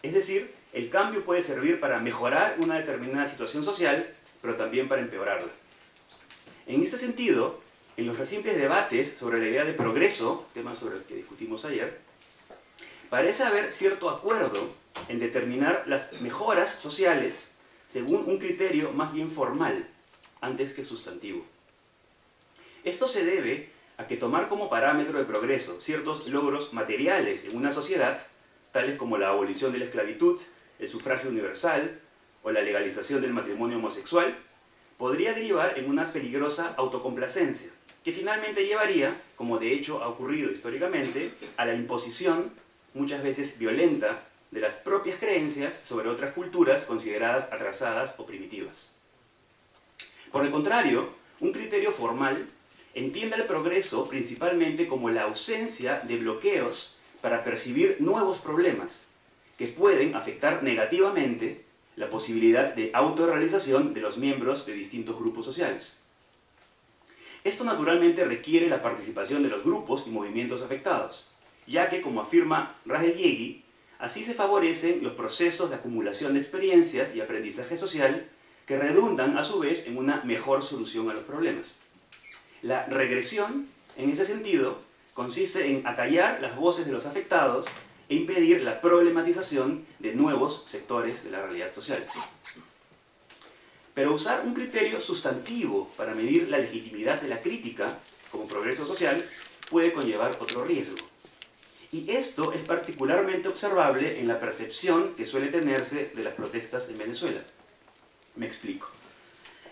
Es decir, el cambio puede servir para mejorar una determinada situación social, pero también para empeorarla. En ese sentido, en los recientes debates sobre la idea de progreso, tema sobre el que discutimos ayer, parece haber cierto acuerdo en determinar las mejoras sociales según un criterio más bien formal, antes que sustantivo. Esto se debe a que tomar como parámetro de progreso ciertos logros materiales en una sociedad, tales como la abolición de la esclavitud, el sufragio universal o la legalización del matrimonio homosexual, podría derivar en una peligrosa autocomplacencia, que finalmente llevaría, como de hecho ha ocurrido históricamente, a la imposición, muchas veces violenta, de las propias creencias sobre otras culturas consideradas atrasadas o primitivas. Por el contrario, un criterio formal entiende el progreso principalmente como la ausencia de bloqueos para percibir nuevos problemas que pueden afectar negativamente la posibilidad de autorrealización de los miembros de distintos grupos sociales. Esto naturalmente requiere la participación de los grupos y movimientos afectados, ya que, como afirma Rahel Yegi, Así se favorecen los procesos de acumulación de experiencias y aprendizaje social que redundan a su vez en una mejor solución a los problemas. La regresión, en ese sentido, consiste en acallar las voces de los afectados e impedir la problematización de nuevos sectores de la realidad social. Pero usar un criterio sustantivo para medir la legitimidad de la crítica como progreso social puede conllevar otro riesgo. Y esto es particularmente observable en la percepción que suele tenerse de las protestas en Venezuela. Me explico.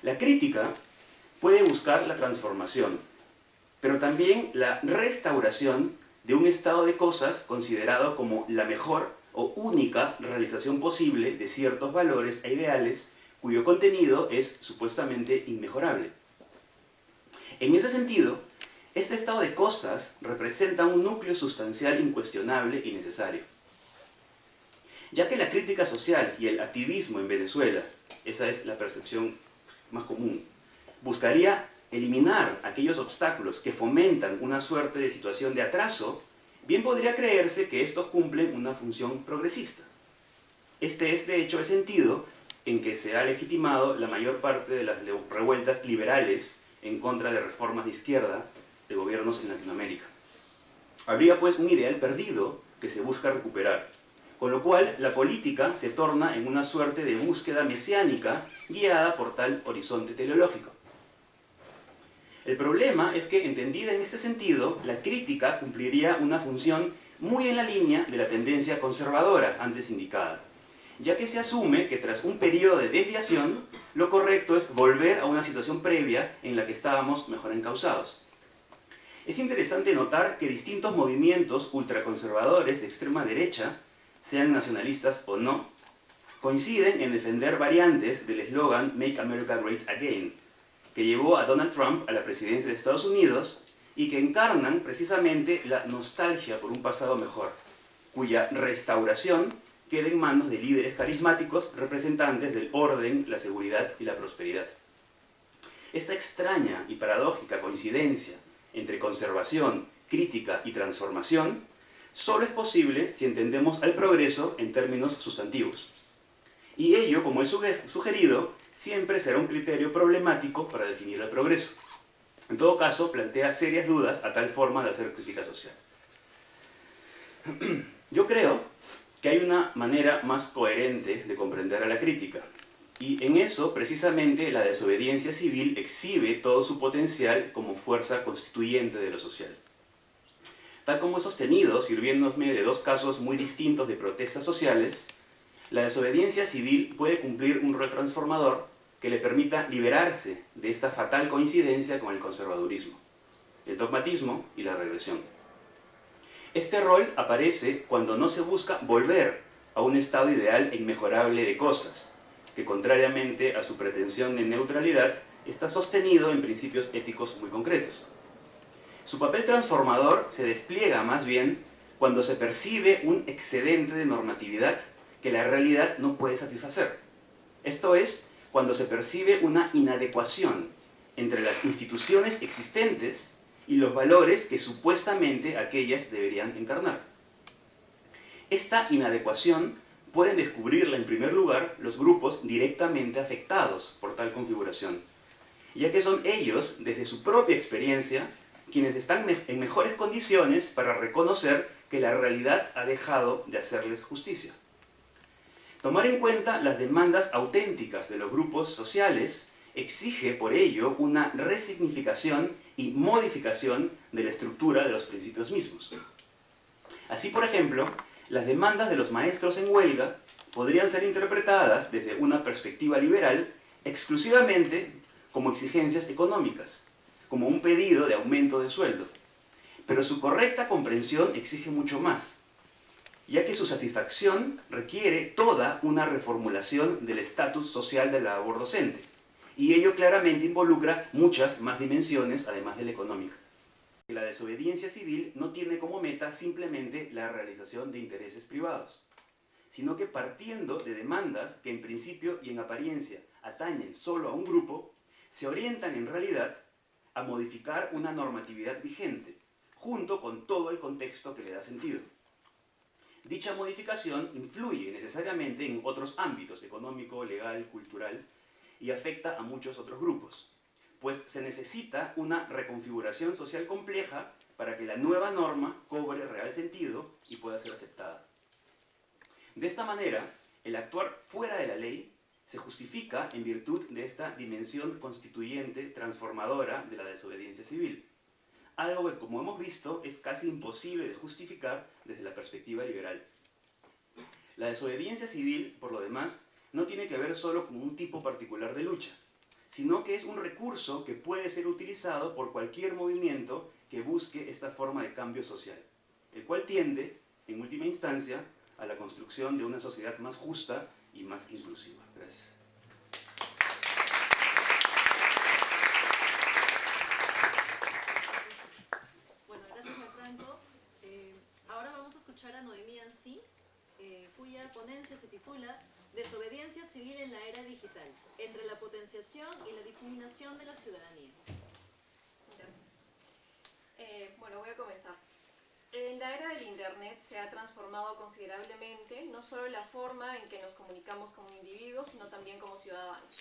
La crítica puede buscar la transformación, pero también la restauración de un estado de cosas considerado como la mejor o única realización posible de ciertos valores e ideales cuyo contenido es supuestamente inmejorable. En ese sentido, este estado de cosas representa un núcleo sustancial incuestionable y necesario. Ya que la crítica social y el activismo en Venezuela, esa es la percepción más común, buscaría eliminar aquellos obstáculos que fomentan una suerte de situación de atraso, bien podría creerse que estos cumplen una función progresista. Este es, de hecho, el sentido en que se ha legitimado la mayor parte de las revueltas liberales en contra de reformas de izquierda de gobiernos en Latinoamérica. Habría, pues, un ideal perdido que se busca recuperar, con lo cual la política se torna en una suerte de búsqueda mesiánica guiada por tal horizonte teleológico. El problema es que, entendida en este sentido, la crítica cumpliría una función muy en la línea de la tendencia conservadora antes indicada, ya que se asume que tras un periodo de desviación, lo correcto es volver a una situación previa en la que estábamos mejor encausados. Es interesante notar que distintos movimientos ultraconservadores de extrema derecha, sean nacionalistas o no, coinciden en defender variantes del eslogan Make America Great Again, que llevó a Donald Trump a la presidencia de Estados Unidos y que encarnan precisamente la nostalgia por un pasado mejor, cuya restauración queda en manos de líderes carismáticos representantes del orden, la seguridad y la prosperidad. Esta extraña y paradójica coincidencia entre conservación, crítica y transformación solo es posible si entendemos al progreso en términos sustantivos. Y ello, como he sugerido, siempre será un criterio problemático para definir el progreso. En todo caso, plantea serias dudas a tal forma de hacer crítica social. Yo creo que hay una manera más coherente de comprender a la crítica, y en eso, precisamente, la desobediencia civil exhibe todo su potencial como fuerza constituyente de lo social. Tal como he sostenido, sirviéndome de dos casos muy distintos de protestas sociales, la desobediencia civil puede cumplir un rol transformador que le permita liberarse de esta fatal coincidencia con el conservadurismo, el dogmatismo y la regresión. Este rol aparece cuando no se busca volver a un estado ideal e inmejorable de cosas, que contrariamente a su pretensión de neutralidad, está sostenido en principios éticos muy concretos. Su papel transformador se despliega más bien cuando se percibe un excedente de normatividad que la realidad no puede satisfacer. Esto es, cuando se percibe una inadecuación entre las instituciones existentes y los valores que supuestamente aquellas deberían encarnar. Esta inadecuación pueden descubrirla en primer lugar los grupos directamente afectados por tal configuración, ya que son ellos, desde su propia experiencia, quienes están en mejores condiciones para reconocer que la realidad ha dejado de hacerles justicia. Tomar en cuenta las demandas auténticas de los grupos sociales exige por ello una resignificación y modificación de la estructura de los principios mismos. Así, por ejemplo, las demandas de los maestros en huelga podrían ser interpretadas desde una perspectiva liberal exclusivamente como exigencias económicas, como un pedido de aumento de sueldo. Pero su correcta comprensión exige mucho más, ya que su satisfacción requiere toda una reformulación del estatus social de la labor docente, y ello claramente involucra muchas más dimensiones además de la económica. La desobediencia civil no tiene como meta simplemente la realización de intereses privados, sino que partiendo de demandas que en principio y en apariencia atañen solo a un grupo, se orientan en realidad a modificar una normatividad vigente, junto con todo el contexto que le da sentido. Dicha modificación influye necesariamente en otros ámbitos, económico, legal, cultural, y afecta a muchos otros grupos, pues se necesita una reconfiguración social compleja para que la nueva norma cobre real sentido y pueda ser aceptada. De esta manera, el actuar fuera de la ley se justifica en virtud de esta dimensión constituyente transformadora de la desobediencia civil, algo que, como hemos visto, es casi imposible de justificar desde la perspectiva liberal. La desobediencia civil, por lo demás, no tiene que ver solo con un tipo particular de lucha, sino que es un recurso que puede ser utilizado por cualquier movimiento que busque esta forma de cambio social, el cual tiende, en última instancia, a la construcción de una sociedad más justa y más inclusiva. Gracias. Bueno, gracias, Gianfranco. Ahora vamos a escuchar a Noemí Ancí, cuya ponencia se titula Desobediencia civil en la era digital, entre la potenciación y la difuminación de la ciudadanía. Gracias. Bueno, voy a comenzar. En la era del Internet se ha transformado considerablemente no solo la forma en que nos comunicamos como individuos, sino también como ciudadanos.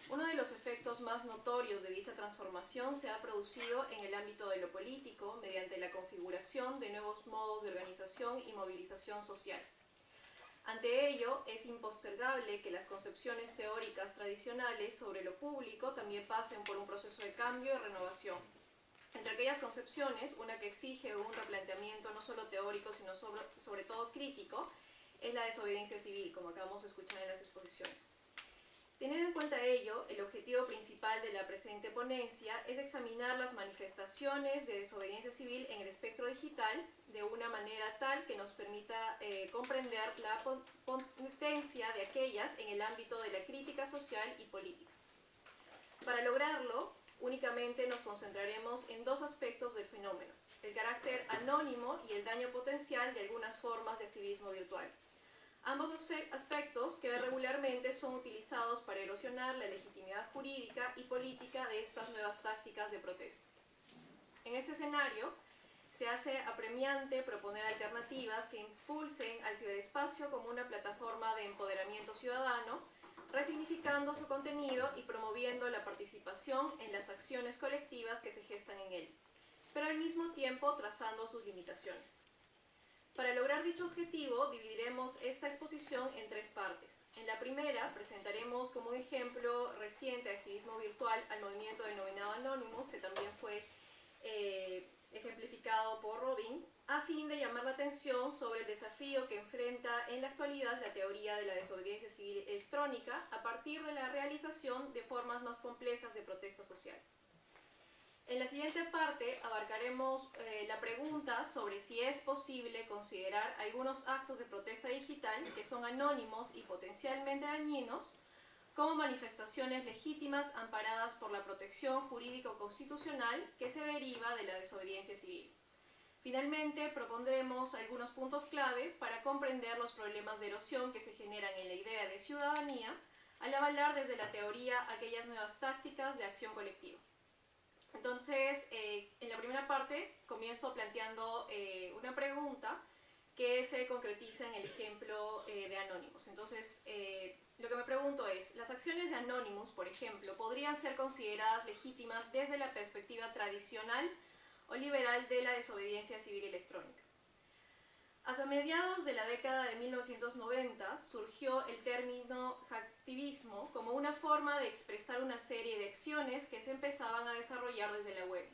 Uno de los efectos más notorios de dicha transformación se ha producido en el ámbito de lo político mediante la configuración de nuevos modos de organización y movilización social. Ante ello, es impostergable que las concepciones teóricas tradicionales sobre lo público también pasen por un proceso de cambio y renovación. Entre aquellas concepciones, una que exige un replanteamiento no solo teórico, sino sobre todo crítico, es la desobediencia civil, como acabamos de escuchar en las exposiciones. Teniendo en cuenta ello, el objetivo principal de la presente ponencia es examinar las manifestaciones de desobediencia civil en el espectro digital de una manera tal que nos permita comprender la potencia de aquellas en el ámbito de la crítica social y política. Para lograrlo, únicamente nos concentraremos en dos aspectos del fenómeno: el carácter anónimo y el daño potencial de algunas formas de activismo virtual. Ambos aspectos que regularmente son utilizados para erosionar la legitimidad jurídica y política de estas nuevas tácticas de protesta. En este escenario, se hace apremiante proponer alternativas que impulsen al ciberespacio como una plataforma de empoderamiento ciudadano, resignificando su contenido y promoviendo la participación en las acciones colectivas que se gestan en él, pero al mismo tiempo trazando sus limitaciones. Para lograr dicho objetivo, dividiremos esta exposición en tres partes. En la primera, presentaremos como un ejemplo reciente de activismo virtual al movimiento denominado Anonymous, que también fue ejemplificado por Robin, a fin de llamar la atención sobre el desafío que enfrenta en la actualidad la teoría de la desobediencia civil electrónica a partir de la realización de formas más complejas de protesta social. En la siguiente parte abarcaremos la pregunta sobre si es posible considerar algunos actos de protesta digital que son anónimos y potencialmente dañinos como manifestaciones legítimas amparadas por la protección jurídico-constitucional que se deriva de la desobediencia civil. Finalmente, propondremos algunos puntos clave para comprender los problemas de erosión que se generan en la idea de ciudadanía al avalar desde la teoría aquellas nuevas tácticas de acción colectiva. Entonces, en la primera parte comienzo planteando una pregunta que se concretiza en el ejemplo de Anonymous. Entonces, lo que me pregunto es, ¿las acciones de Anonymous, por ejemplo, podrían ser consideradas legítimas desde la perspectiva tradicional o liberal de la desobediencia civil electrónica? Hacia mediados de la década de 1990 surgió el término hacktivismo como una forma de expresar una serie de acciones que se empezaban a desarrollar desde la web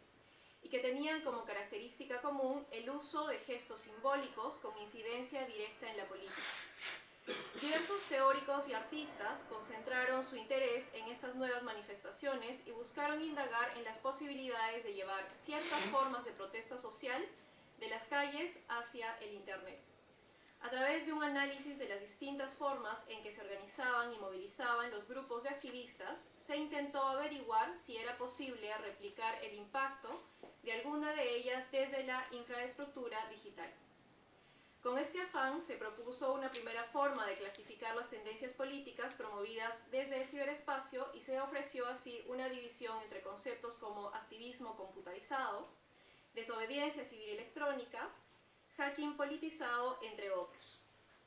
y que tenían como característica común el uso de gestos simbólicos con incidencia directa en la política. Diversos teóricos y artistas concentraron su interés en estas nuevas manifestaciones y buscaron indagar en las posibilidades de llevar ciertas formas de protesta social de las calles hacia el Internet. A través de un análisis de las distintas formas en que se organizaban y movilizaban los grupos de activistas, se intentó averiguar si era posible replicar el impacto de alguna de ellas desde la infraestructura digital. Con este afán se propuso una primera forma de clasificar las tendencias políticas promovidas desde el ciberespacio y se ofreció así una división entre conceptos como activismo computarizado, desobediencia civil electrónica, hacking politizado, entre otros.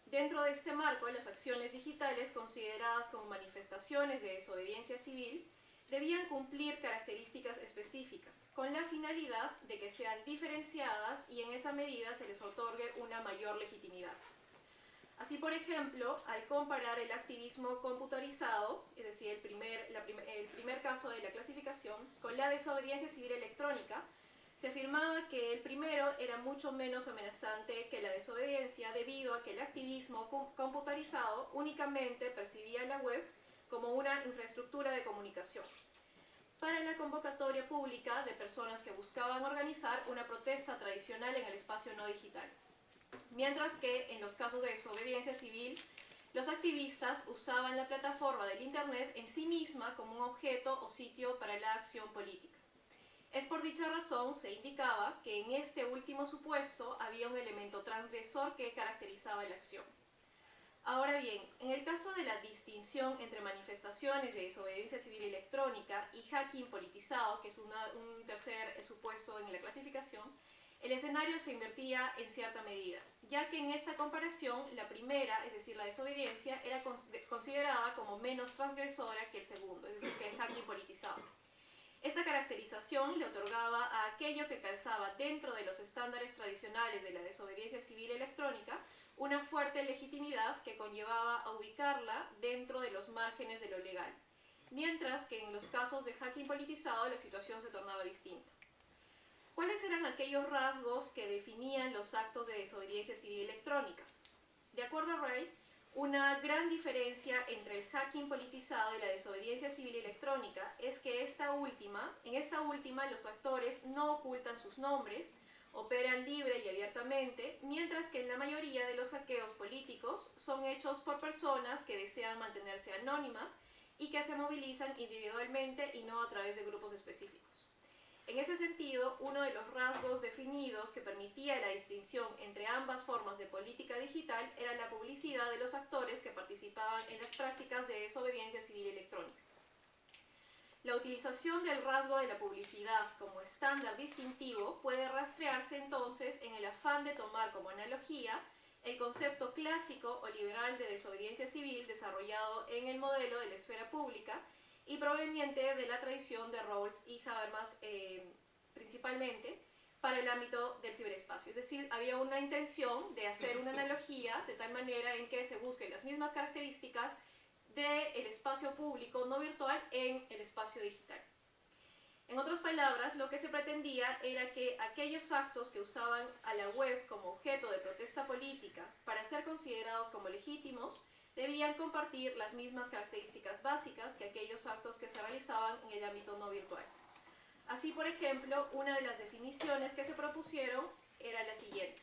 Dentro de este marco, las acciones digitales consideradas como manifestaciones de desobediencia civil debían cumplir características específicas, con la finalidad de que sean diferenciadas y en esa medida se les otorgue una mayor legitimidad. Así, por ejemplo, al comparar el activismo computarizado, es decir, el primer caso de la clasificación, con la desobediencia civil electrónica, se afirmaba que el primero era mucho menos amenazante que la desobediencia debido a que el activismo computarizado únicamente percibía la web como una infraestructura de comunicación para la convocatoria pública de personas que buscaban organizar una protesta tradicional en el espacio no digital. Mientras que en los casos de desobediencia civil, los activistas usaban la plataforma del Internet en sí misma como un objeto o sitio para la acción política. Es por dicha razón se indicaba que en este último supuesto había un elemento transgresor que caracterizaba la acción. Ahora bien, en el caso de la distinción entre manifestaciones de desobediencia civil electrónica y hacking politizado, que es un tercer supuesto en la clasificación, el escenario se invertía en cierta medida, ya que en esta comparación la primera, es decir, la desobediencia, era considerada como menos transgresora que el segundo, es decir, que el hacking politizado. Esta caracterización le otorgaba a aquello que calzaba dentro de los estándares tradicionales de la desobediencia civil electrónica una fuerte legitimidad que conllevaba a ubicarla dentro de los márgenes de lo legal, mientras que en los casos de hacking politizado la situación se tornaba distinta. ¿Cuáles eran aquellos rasgos que definían los actos de desobediencia civil electrónica? De acuerdo a Ray, una gran diferencia entre el hacking politizado y la desobediencia civil electrónica es que en esta última los actores no ocultan sus nombres, operan libre y abiertamente, mientras que en la mayoría de los hackeos políticos son hechos por personas que desean mantenerse anónimas y que se movilizan individualmente y no a través de grupos específicos. En ese sentido, uno de los rasgos definidos que permitía la distinción entre ambas formas de política digital era la publicidad de los actores que participaban en las prácticas de desobediencia civil electrónica. La utilización del rasgo de la publicidad como estándar distintivo puede rastrearse entonces en el afán de tomar como analogía el concepto clásico o liberal de desobediencia civil desarrollado en el modelo de la esfera pública y proveniente de la tradición de Rawls y Habermas principalmente para el ámbito del ciberespacio. Es decir, había una intención de hacer una analogía de tal manera en que se busquen las mismas características del espacio público no virtual en el espacio digital. En otras palabras, lo que se pretendía era que aquellos actos que usaban a la web como objeto de protesta política para ser considerados como legítimos debían compartir las mismas características básicas que aquellos actos que se realizaban en el ámbito no virtual. Así, por ejemplo, una de las definiciones que se propusieron era la siguiente.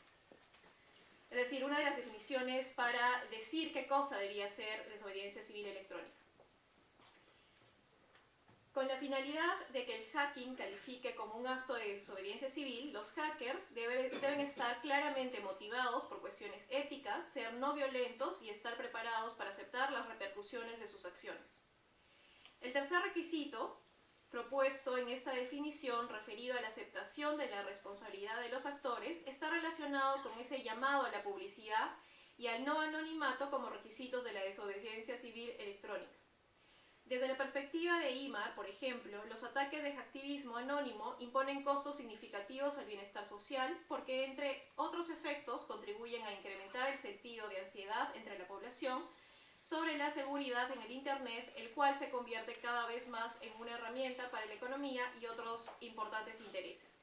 Es decir, una de las definiciones para decir qué cosa debía ser desobediencia civil electrónica. Con la finalidad de que el hacking califique como un acto de desobediencia civil, los hackers deben estar claramente motivados por cuestiones éticas, ser no violentos y estar preparados para aceptar las repercusiones de sus acciones. El tercer requisito propuesto en esta definición, referido a la aceptación de la responsabilidad de los actores, está relacionado con ese llamado a la publicidad y al no anonimato como requisitos de la desobediencia civil electrónica. Desde la perspectiva de IMAR, por ejemplo, los ataques de hacktivismo anónimo imponen costos significativos al bienestar social porque, entre otros efectos, contribuyen a incrementar el sentido de ansiedad entre la población sobre la seguridad en el Internet, el cual se convierte cada vez más en una herramienta para la economía y otros importantes intereses.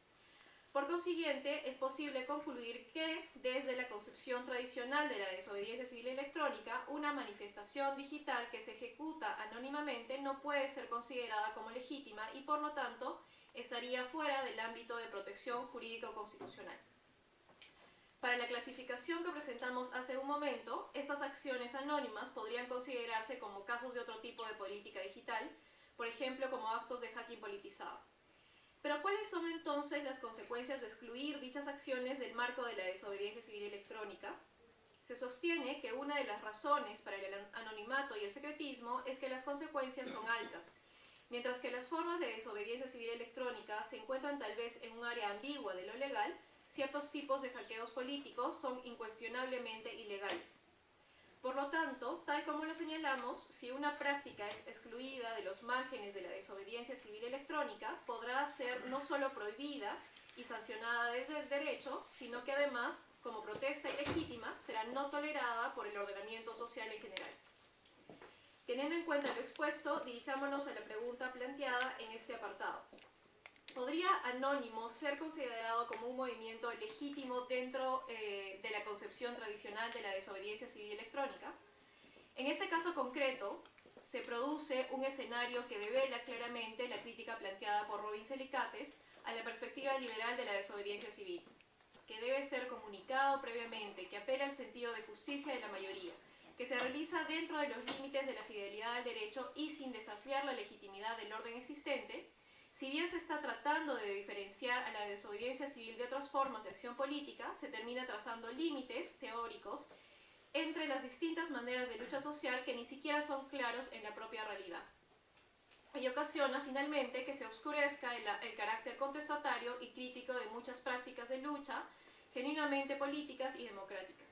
Por consiguiente, es posible concluir que, desde la concepción tradicional de la desobediencia civil electrónica, una manifestación digital que se ejecuta anónimamente no puede ser considerada como legítima y, por lo tanto, estaría fuera del ámbito de protección jurídico-constitucional. Para la clasificación que presentamos hace un momento, estas acciones anónimas podrían considerarse como casos de otro tipo de política digital, por ejemplo, como actos de hacking politizado. Pero ¿cuáles son entonces las consecuencias de excluir dichas acciones del marco de la desobediencia civil electrónica? Se sostiene que una de las razones para el anonimato y el secretismo es que las consecuencias son altas, mientras que las formas de desobediencia civil electrónica se encuentran tal vez en un área ambigua de lo legal. ciertos tipos de hackeos políticos son incuestionablemente ilegales. Por lo tanto, tal como lo señalamos, si una práctica es excluida de los márgenes de la desobediencia civil electrónica, podrá ser no solo prohibida y sancionada desde el derecho, sino que además, como protesta ilegítima, será no tolerada por el ordenamiento social en general. Teniendo en cuenta lo expuesto, dirijámonos a la pregunta planteada en este apartado. ¿Podría Anonymous ser considerado como un movimiento legítimo dentro de la concepción tradicional de la desobediencia civil electrónica? En este caso concreto, se produce un escenario que devela claramente la crítica planteada por Robin Selicates a la perspectiva liberal de la desobediencia civil, que debe ser comunicado previamente, que apela al sentido de justicia de la mayoría, que se realiza dentro de los límites de la fidelidad al derecho y sin desafiar la legitimidad del orden existente. Si bien se está tratando de diferenciar a la desobediencia civil de otras formas de acción política, se termina trazando límites teóricos entre las distintas maneras de lucha social que ni siquiera son claros en la propia realidad. Y ocasiona finalmente que se oscurezca el carácter contestatario y crítico de muchas prácticas de lucha genuinamente políticas y democráticas.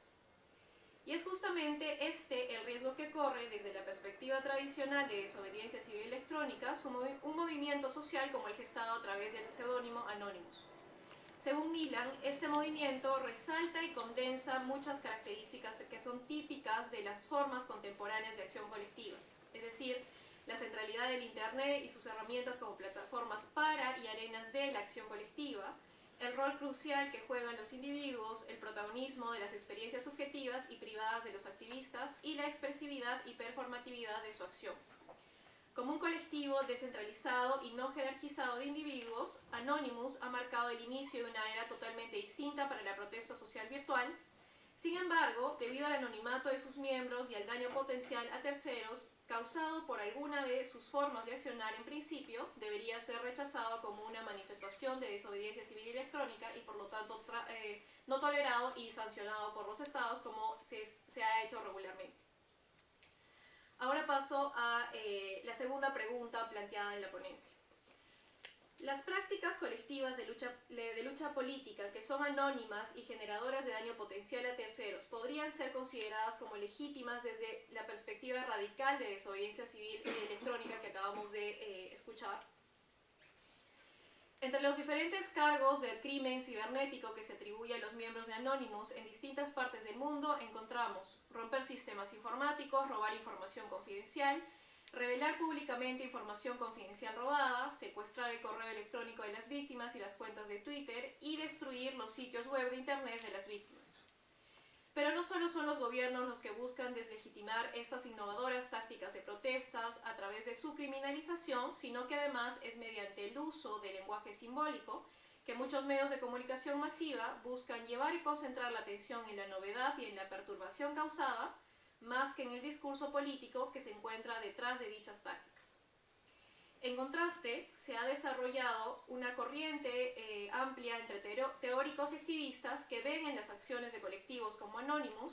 Y es justamente este el riesgo que corre desde la perspectiva tradicional de desobediencia civil electrónica un movimiento social como el gestado a través del seudónimo Anonymous. Según Milan, este movimiento resalta y condensa muchas características que son típicas de las formas contemporáneas de acción colectiva, es decir, la centralidad del Internet y sus herramientas como plataformas para y arenas de la acción colectiva, el rol crucial que juegan los individuos, el protagonismo de las experiencias subjetivas y privadas de los activistas y la expresividad y performatividad de su acción. Como un colectivo descentralizado y no jerarquizado de individuos, Anonymous ha marcado el inicio de una era totalmente distinta para la protesta social virtual. Sin embargo, debido al anonimato de sus miembros y al daño potencial a terceros, causado por alguna de sus formas de accionar en principio, debería ser rechazado como una manifestación de desobediencia civil electrónica y por lo tanto no tolerado y sancionado por los estados como se ha hecho regularmente. Ahora paso a la segunda pregunta planteada en la ponencia. Las prácticas colectivas de lucha política que son anónimas y generadoras de daño potencial a terceros podrían ser consideradas como legítimas desde la perspectiva radical de desobediencia civil y electrónica que acabamos de escuchar. Entre los diferentes cargos del crimen cibernético que se atribuye a los miembros de Anonymous en distintas partes del mundo encontramos romper sistemas informáticos, robar información confidencial, revelar públicamente información confidencial robada, secuestrar el correo electrónico de las víctimas y las cuentas de Twitter y destruir los sitios web de Internet de las víctimas. Pero no solo son los gobiernos los que buscan deslegitimar estas innovadoras tácticas de protestas a través de su criminalización, sino que además es mediante el uso del lenguaje simbólico que muchos medios de comunicación masiva buscan llevar y concentrar la atención en la novedad y en la perturbación causada, más que en el discurso político que se encuentra detrás de dichas tácticas. En contraste, se ha desarrollado una corriente amplia entre teóricos y activistas que ven en las acciones de colectivos como Anonymous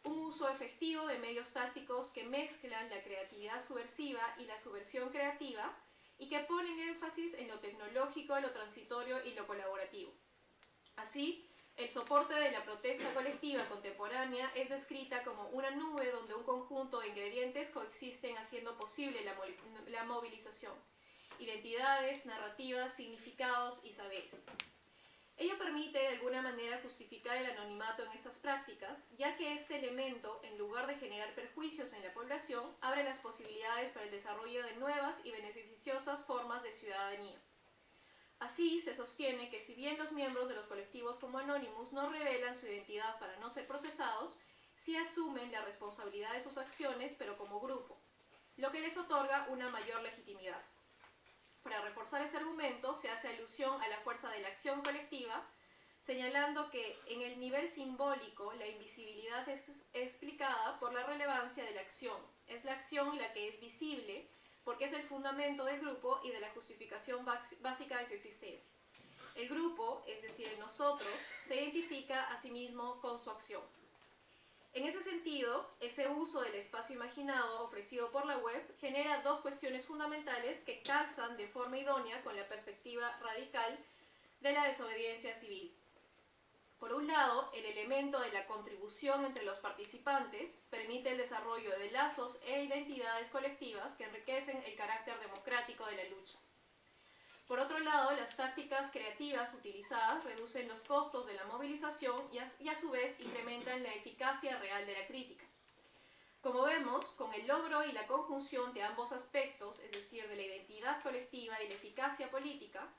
un uso efectivo de medios tácticos que mezclan la creatividad subversiva y la subversión creativa y que ponen énfasis en lo tecnológico, lo transitorio y lo colaborativo. Así, el soporte de la protesta colectiva contemporánea es descrita como una nube donde un conjunto de ingredientes coexisten haciendo posible la movilización: identidades, narrativas, significados y saberes. Ello permite de alguna manera justificar el anonimato en estas prácticas, ya que este elemento, en lugar de generar perjuicios en la población, abre las posibilidades para el desarrollo de nuevas y beneficiosas formas de ciudadanía. Así, se sostiene que si bien los miembros de los colectivos como Anonymous no revelan su identidad para no ser procesados, sí asumen la responsabilidad de sus acciones, pero como grupo, lo que les otorga una mayor legitimidad. Para reforzar este argumento, se hace alusión a la fuerza de la acción colectiva, señalando que en el nivel simbólico la invisibilidad es explicada por la relevancia de la acción. Es la acción la que es visible, porque es el fundamento del grupo y de la justificación básica de su existencia. El grupo, es decir, el nosotros, se identifica a sí mismo con su acción. En ese sentido, ese uso del espacio imaginado ofrecido por la web genera dos cuestiones fundamentales que calzan de forma idónea con la perspectiva radical de la desobediencia civil. Por un lado, el elemento de la contribución entre los participantes permite el desarrollo de lazos e identidades colectivas que enriquecen el carácter democrático de la lucha. Por otro lado, las tácticas creativas utilizadas reducen los costos de la movilización y a su vez incrementan la eficacia real de la crítica. Como vemos, con el logro y la conjunción de ambos aspectos, es decir, de la identidad colectiva y la eficacia política,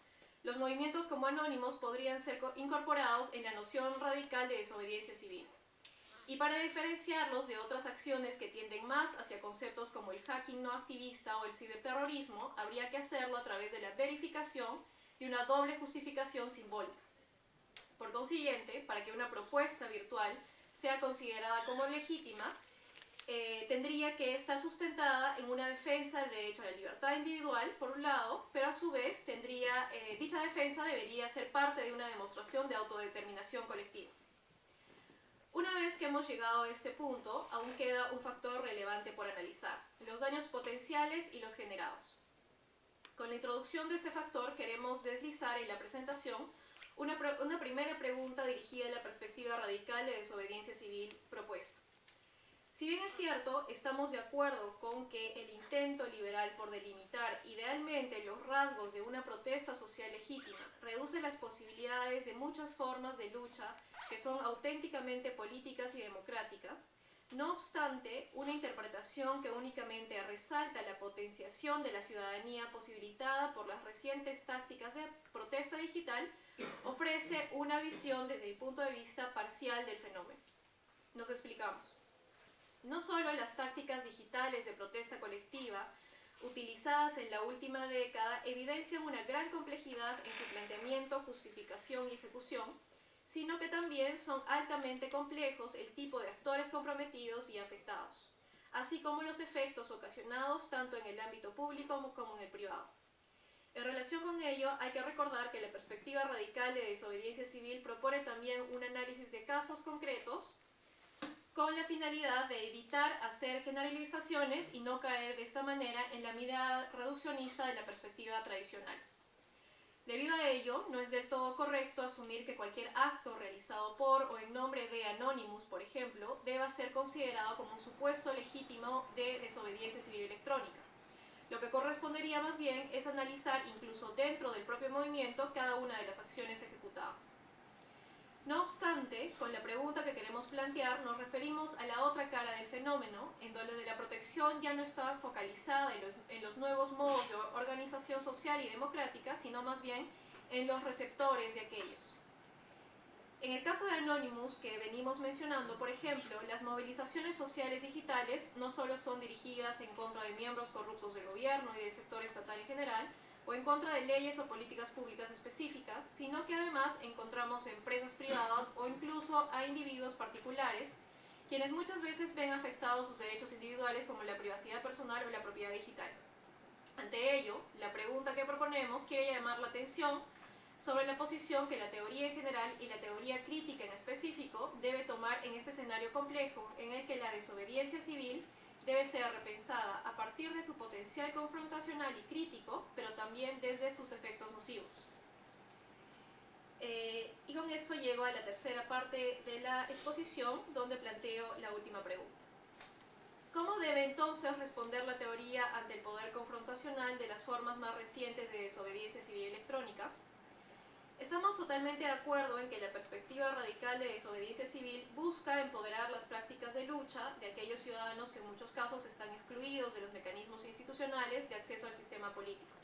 los movimientos como anónimos podrían ser incorporados en la noción radical de desobediencia civil. Y para diferenciarlos de otras acciones que tienden más hacia conceptos como el hacking no activista o el ciberterrorismo, habría que hacerlo a través de la verificación de una doble justificación simbólica. Por consiguiente, para que una propuesta virtual sea considerada como legítima, tendría que estar sustentada en una defensa del derecho a la libertad individual, por un lado, pero a su vez dicha defensa debería ser parte de una demostración de autodeterminación colectiva. Una vez que hemos llegado a este punto, aún queda un factor relevante por analizar: los daños potenciales y los generados. Con la introducción de este factor queremos deslizar en la presentación una primera pregunta dirigida a la perspectiva radical de desobediencia civil propuesta. Si bien es cierto, estamos de acuerdo con que el intento liberal por delimitar idealmente los rasgos de una protesta social legítima reduce las posibilidades de muchas formas de lucha que son auténticamente políticas y democráticas, no obstante, una interpretación que únicamente resalta la potenciación de la ciudadanía posibilitada por las recientes tácticas de protesta digital ofrece una visión desde mi punto de vista parcial del fenómeno. Nos explicamos. No solo las tácticas digitales de protesta colectiva utilizadas en la última década evidencian una gran complejidad en su planteamiento, justificación y ejecución, sino que también son altamente complejos el tipo de actores comprometidos y afectados, así como los efectos ocasionados tanto en el ámbito público como en el privado. En relación con ello, hay que recordar que la perspectiva radical de desobediencia civil propone también un análisis de casos concretos con la finalidad de evitar hacer generalizaciones y no caer de esta manera en la mirada reduccionista de la perspectiva tradicional. Debido a ello, no es del todo correcto asumir que cualquier acto realizado por o en nombre de Anonymous, por ejemplo, deba ser considerado como un supuesto legítimo de desobediencia civil electrónica. Lo que correspondería más bien es analizar incluso dentro del propio movimiento cada una de las acciones ejecutadas. No obstante, con la pregunta que queremos plantear nos referimos a la otra cara del fenómeno, en donde la protección ya no está focalizada en los nuevos modos de organización social y democrática, sino más bien en los receptores de aquellos. En el caso de Anonymous, que venimos mencionando, por ejemplo, las movilizaciones sociales digitales no solo son dirigidas en contra de miembros corruptos del gobierno y del sector estatal en general, o en contra de leyes o políticas públicas específicas, sino que además encontramos empresas privadas o incluso a individuos particulares, quienes muchas veces ven afectados sus derechos individuales como la privacidad personal o la propiedad digital. Ante ello, la pregunta que proponemos quiere llamar la atención sobre la posición que la teoría en general y la teoría crítica en específico debe tomar en este escenario complejo en el que la desobediencia civil debe ser repensada a partir de su potencial confrontacional y crítico, pero también desde sus efectos nocivos. Y con esto llego a la tercera parte de la exposición, donde planteo la última pregunta. ¿Cómo debe entonces responder la teoría ante el poder confrontacional de las formas más recientes de desobediencia civil electrónica? Estamos totalmente de acuerdo en que la perspectiva radical de desobediencia civil busca empoderar las prácticas de lucha de aquellos ciudadanos que en muchos casos están excluidos de los mecanismos institucionales de acceso al sistema político.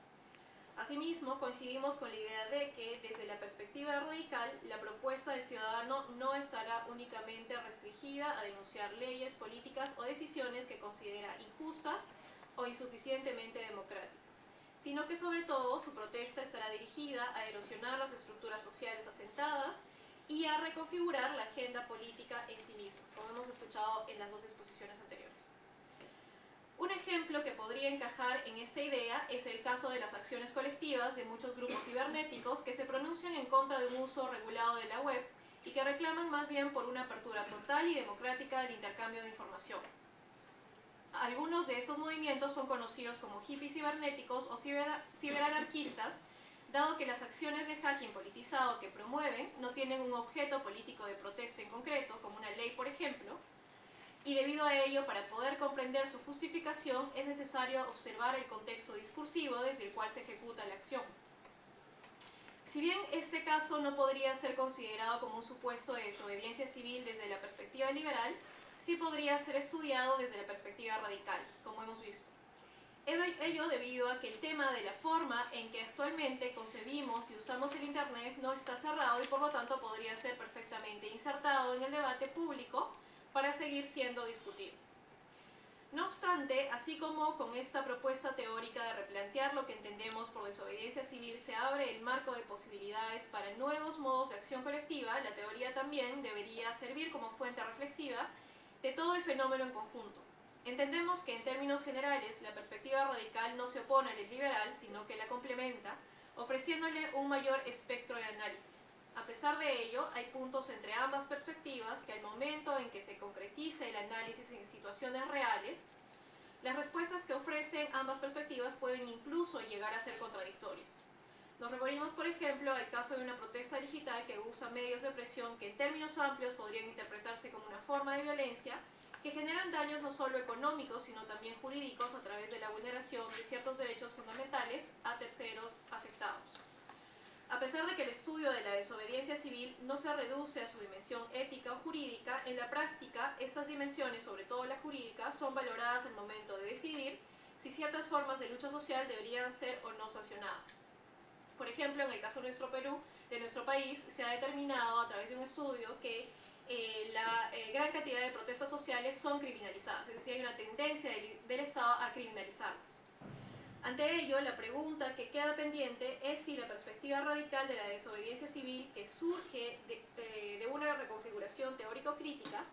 Asimismo, coincidimos con la idea de que, desde la perspectiva radical, la propuesta del ciudadano no estará únicamente restringida a denunciar leyes, políticas o decisiones que considera injustas o insuficientemente democráticas, sino que sobre todo su protesta estará dirigida a erosionar las estructuras sociales asentadas y a reconfigurar la agenda política en sí misma, como hemos escuchado en las dos exposiciones anteriores. Un ejemplo que podría encajar en esta idea es el caso de las acciones colectivas de muchos grupos cibernéticos que se pronuncian en contra de un uso regulado de la web y que reclaman más bien por una apertura total y democrática del intercambio de información. Algunos de estos movimientos son conocidos como hippies cibernéticos o ciberanarquistas, dado que las acciones de hacking politizado que promueven no tienen un objeto político de protesta en concreto, como una ley, por ejemplo, y debido a ello, para poder comprender su justificación, es necesario observar el contexto discursivo desde el cual se ejecuta la acción. Si bien este caso no podría ser considerado como un supuesto de desobediencia civil desde la perspectiva liberal, sí podría ser estudiado desde la perspectiva radical, como hemos visto. Ello debido a que el tema de la forma en que actualmente concebimos y usamos el Internet no está cerrado y por lo tanto podría ser perfectamente insertado en el debate público para seguir siendo discutido. No obstante, así como con esta propuesta teórica de replantear lo que entendemos por desobediencia civil se abre el marco de posibilidades para nuevos modos de acción colectiva, la teoría también debería servir como fuente reflexiva de todo el fenómeno en conjunto. Entendemos que en términos generales la perspectiva radical no se opone al liberal, sino que la complementa, ofreciéndole un mayor espectro de análisis. A pesar de ello, hay puntos entre ambas perspectivas que al momento en que se concretice el análisis en situaciones reales, las respuestas que ofrecen ambas perspectivas pueden incluso llegar a ser contradictorias. Nos referimos, por ejemplo, al caso de una protesta digital que usa medios de presión que en términos amplios podrían interpretarse como una forma de violencia que generan daños no solo económicos, sino también jurídicos a través de la vulneración de ciertos derechos fundamentales a terceros afectados. A pesar de que el estudio de la desobediencia civil no se reduce a su dimensión ética o jurídica, en la práctica estas dimensiones, sobre todo la jurídica, son valoradas al momento de decidir si ciertas formas de lucha social deberían ser o no sancionadas. Por ejemplo, en el caso de nuestro país, se ha determinado a través de un estudio que la gran cantidad de protestas sociales son criminalizadas, es decir, hay una tendencia del Estado a criminalizarlas. Ante ello, la pregunta que queda pendiente es si la perspectiva radical de la desobediencia civil que surge de una reconfiguración teórico-crítica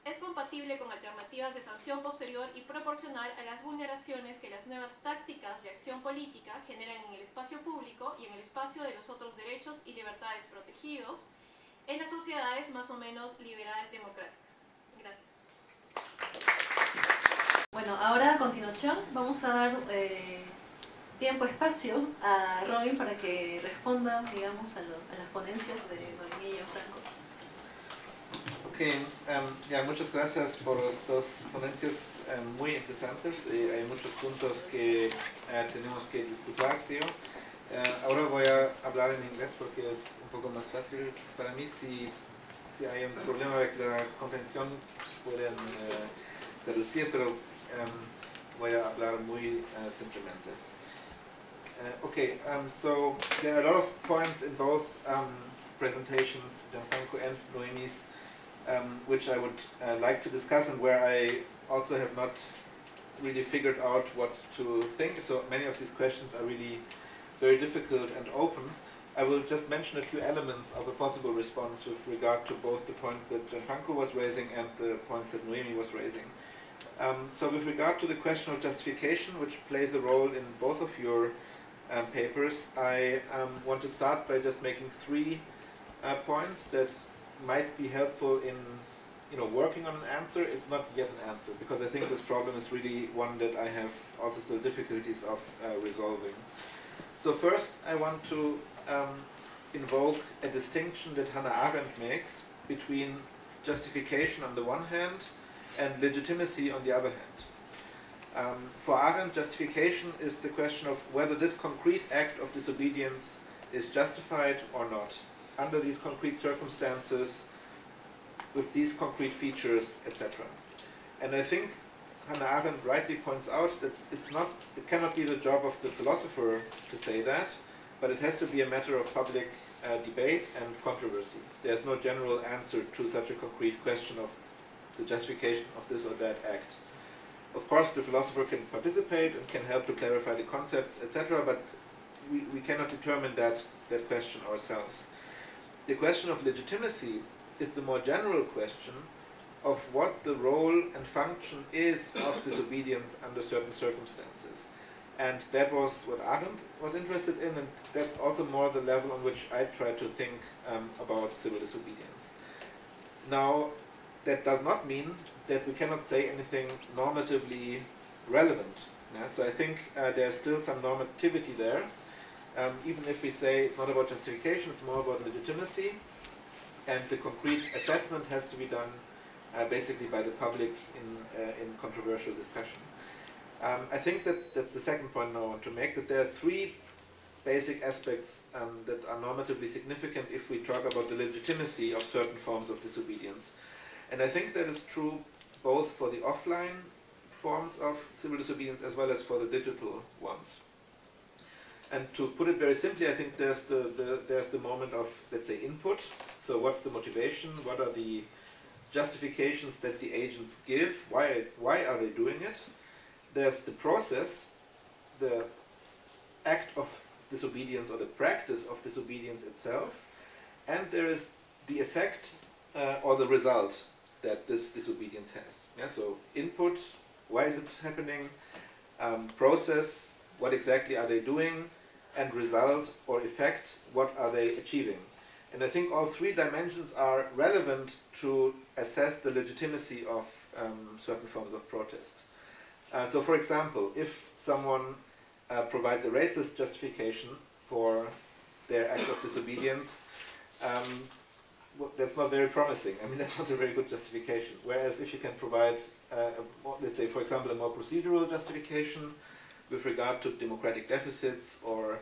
es compatible con alternativas de sanción posterior y proporcional a las vulneraciones que las nuevas tácticas de acción política generan en el espacio público y en el espacio de los otros derechos y libertades protegidos en las sociedades más o menos liberal-democráticas. Gracias. Bueno, ahora a continuación vamos a dar tiempo-espacio a Robin para que responda, digamos, a las ponencias de Noemí y Franco. Muchas gracias por las dos ponencias muy interesantes. Hay muchos puntos que tenemos que discutir, creo. Ahora voy a hablar en inglés porque es un poco más fácil para mí. Si hay un problema con la comprensión, pueden traducir, pero voy a hablar muy simplemente. So there are a lot of points in both presentations, Gianfranco and Noemi's, which I would like to discuss and where I also have not really figured out what to think. So many of these questions are really very difficult and open. I will just mention a few elements of a possible response with regard to both the points that Gianfranco was raising and the points that Noemi was raising. So with regard to the question of justification, which plays a role in both of your papers, I want to start by just making three points that might be helpful in working on an answer. It's not yet an answer, because I think this problem is really one that I have also still difficulties of resolving. So first I want to invoke a distinction that Hannah Arendt makes between justification on the one hand and legitimacy on the other hand. For Arendt, justification is the question of whether this concrete act of disobedience is justified or not, under these concrete circumstances, with these concrete features, etc. And I think Hannah Arendt rightly points out that it cannot be the job of the philosopher to say that, but it has to be a matter of public debate and controversy. There's no general answer to such a concrete question of the justification of this or that act. Of course, the philosopher can participate and can help to clarify the concepts, etc., but we cannot determine that question ourselves. The question of legitimacy is the more general question of what the role and function is of disobedience under certain circumstances. And that was what Arendt was interested in, and that's also more the level on which I try to think about civil disobedience. Now, that does not mean that we cannot say anything normatively relevant. Yeah? So I think there's still some normativity there, even if we say it's not about justification, it's more about legitimacy, and the concrete assessment has to be done basically by the public in controversial discussion. I think that's the second point I want to make, that there are three basic aspects that are normatively significant if we talk about the legitimacy of certain forms of disobedience. And I think that is true both for the offline forms of civil disobedience as well as for the digital ones. And to put it very simply, I think there's the moment of, let's say, input. So what's the motivation? What are the justifications that the agents give? Why are they doing it? There's the process, the act of disobedience or the practice of disobedience itself, and there is the effect or the result that this disobedience has. Yeah, so input, why is it happening? Process, what exactly are they doing? And result or effect, what are they achieving? And I think all three dimensions are relevant to assess the legitimacy of certain forms of protest. So for example, if someone provides a racist justification for their act of disobedience, that's not very promising. I mean, that's not a very good justification. Whereas if you can provide, let's say, for example, a more procedural justification with regard to democratic deficits or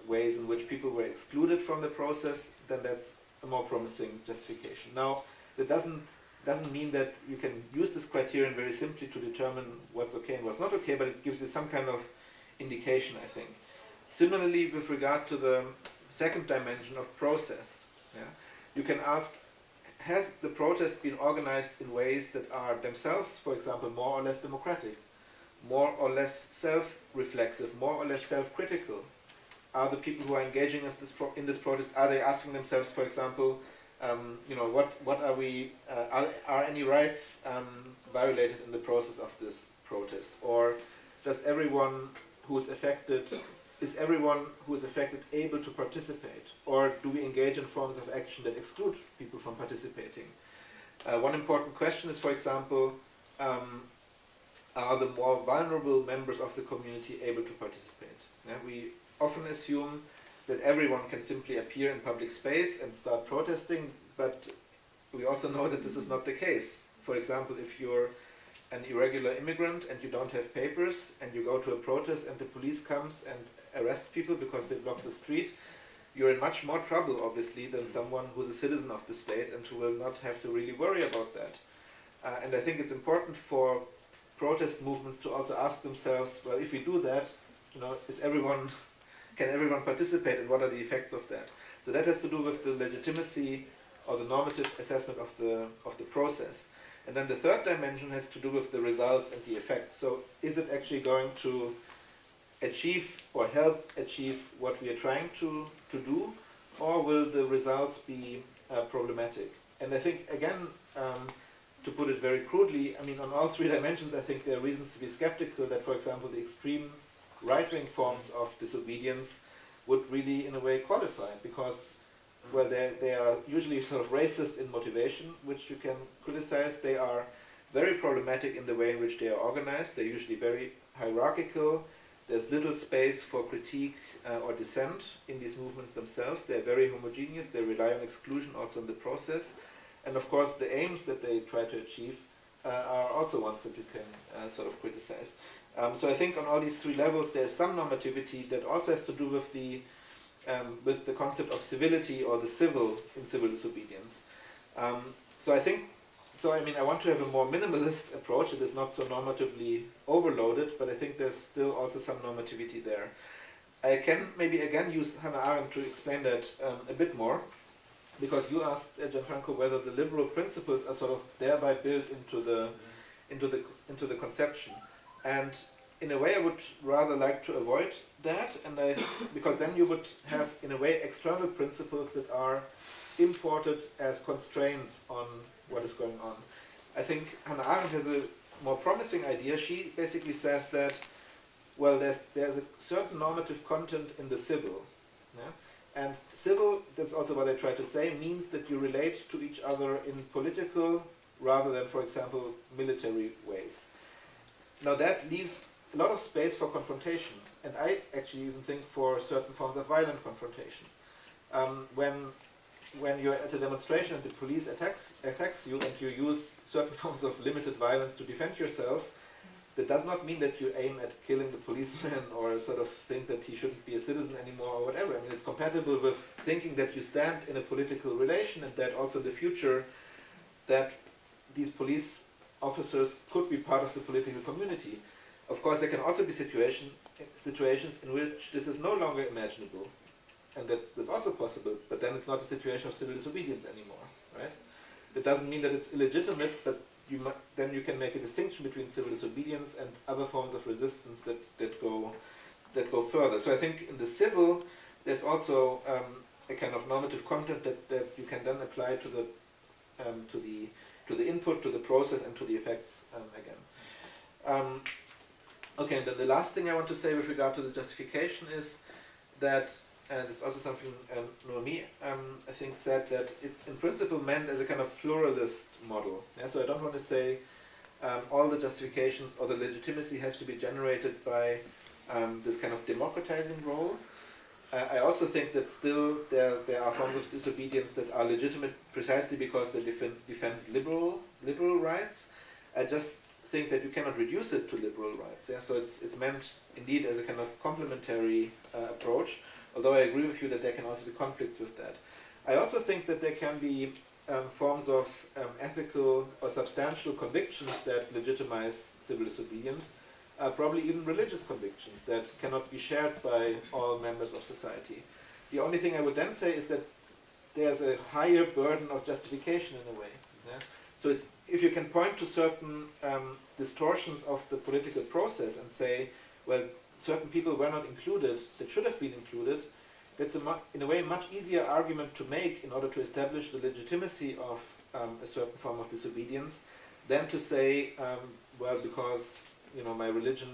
ways in which people were excluded from the process, then that's a more promising justification. Now, that doesn't mean that you can use this criterion very simply to determine what's okay and what's not okay, but it gives you some kind of indication, I think. Similarly, with regard to the second dimension of process, yeah, you can ask, has the protest been organized in ways that are themselves, for example, more or less democratic, more or less self-reflexive, more or less self-critical? Are the people who are engaging in this protest, are they asking themselves, for example, what are we, are any rights violated in the process of this protest? Or does everyone who is affected, is everyone who is affected able to participate? Or do we engage in forms of action that exclude people from participating? One important question is, for example, are the more vulnerable members of the community able to participate? Yeah, we often assume that everyone can simply appear in public space and start protesting, but we also know that this is not the case. For example, if you're an irregular immigrant and you don't have papers and you go to a protest and the police comes and arrests people because they block the street, you're in much more trouble, obviously, than someone who's a citizen of the state and who will not have to really worry about that. And I think it's important for protest movements to also ask themselves, well, if we do that, can everyone participate, and what are the effects of that? So that has to do with the legitimacy or the normative assessment of the process. And then the third dimension has to do with the results and the effects. So is it actually going to achieve or help achieve what we are trying to do, or will the results be problematic? And I think, again, to put it very crudely, I mean, on all three dimensions, I think there are reasons to be skeptical that, for example, the extreme right-wing forms of disobedience would really, in a way, qualify, because, well, they are usually sort of racist in motivation, which you can criticize. They are very problematic in the way in which they are organized. They're usually very hierarchical. There's little space for critique or dissent in these movements themselves. They're very homogeneous. They rely on exclusion also in the process. And of course, the aims that they try to achieve are also ones that you can sort of criticize. So I think on all these three levels, there's some normativity that also has to do with the concept of civility or the civil in civil disobedience. I mean, I want to have a more minimalist approach. It is not so normatively overloaded, but I think there's still also some normativity there. I can maybe again use Hannah Arendt to explain that a bit more, because you asked, Gianfranco, whether the liberal principles are sort of thereby built into the conception. And in a way, I would rather like to avoid that, because then you would have, in a way, external principles that are imported as constraints on what is going on. I think Hannah Arendt has a more promising idea. She basically says that, well, there's a certain normative content in the civil. Yeah? And civil, that's also what I try to say, means that you relate to each other in political rather than, for example, military ways. Now that leaves a lot of space for confrontation. and I actually even think for certain forms of violent confrontation. When you're at a demonstration and the police attacks you and you use certain forms of limited violence to defend yourself, that does not mean that you aim at killing the policeman or sort of think that he shouldn't be a citizen anymore or whatever. I mean, it's compatible with thinking that you stand in a political relation and that also in the future that these police officers could be part of the political community. Of course, there can also be situations in which this is no longer imaginable, and that's also possible, but then it's not a situation of civil disobedience anymore, right? It doesn't mean that it's illegitimate, but then you can make a distinction between civil disobedience and other forms of resistance that go further. So I think in the civil, there's also a kind of normative content that you can then apply to the input, to the process, and to the effects again. Okay, and then the last thing I want to say with regard to the justification is that, and it's also something Noemi I think said, that it's in principle meant as a kind of pluralist model. Yeah? So I don't want to say all the justifications or the legitimacy has to be generated by this kind of democratizing role. I also think that still there are forms of disobedience that are legitimate precisely because they defend liberal rights. I just think that you cannot reduce it to liberal rights. Yeah? So it's meant indeed as a kind of complementary approach, although I agree with you that there can also be conflicts with that. I also think that there can be forms of ethical or substantial convictions that legitimize civil disobedience, probably even religious convictions that cannot be shared by all members of society. The only thing I would then say is that there's a higher burden of justification in a way. Yeah? So if you can point to certain distortions of the political process and say, well, certain people were not included that should have been included, that's in a way a much easier argument to make in order to establish the legitimacy of a certain form of disobedience than to say, well, because my religion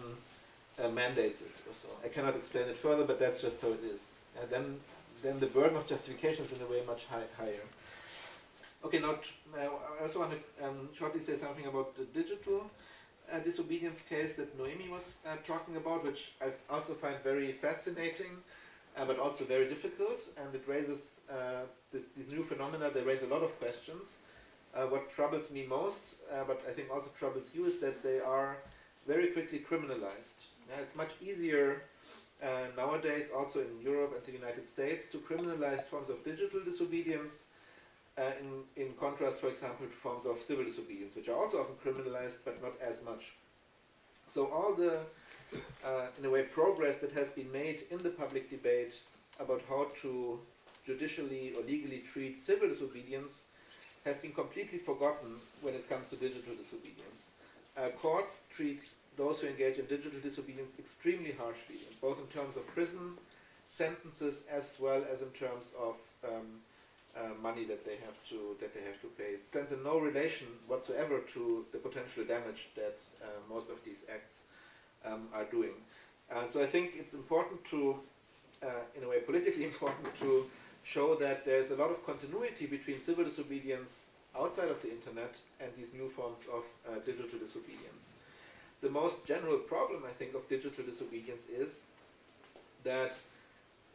mandates it or so. I cannot explain it further, but that's just how it is. And then the burden of justification is in a way much higher. Okay, now I also want to shortly say something about the digital disobedience case that Noemi was talking about, which I also find very fascinating, but also very difficult, and it raises these new phenomena. They raise a lot of questions. What troubles me most, but I think also troubles you, is that they are very quickly criminalized. It's much easier nowadays, also in Europe and the United States, to criminalize forms of digital disobedience in contrast, for example, to forms of civil disobedience, which are also often criminalized, but not as much. So all the, in a way, progress that has been made in the public debate about how to judicially or legally treat civil disobedience have been completely forgotten when it comes to digital disobedience. Courts treat those who engage in digital disobedience extremely harshly, both in terms of prison sentences as well as in terms of money that they have to pay. It stands in no relation whatsoever to the potential damage that most of these acts are doing. So I think it's important to, in a way politically important, to show that there's a lot of continuity between civil disobedience outside of the internet and these new forms of digital disobedience. The most general problem, I think, of digital disobedience is that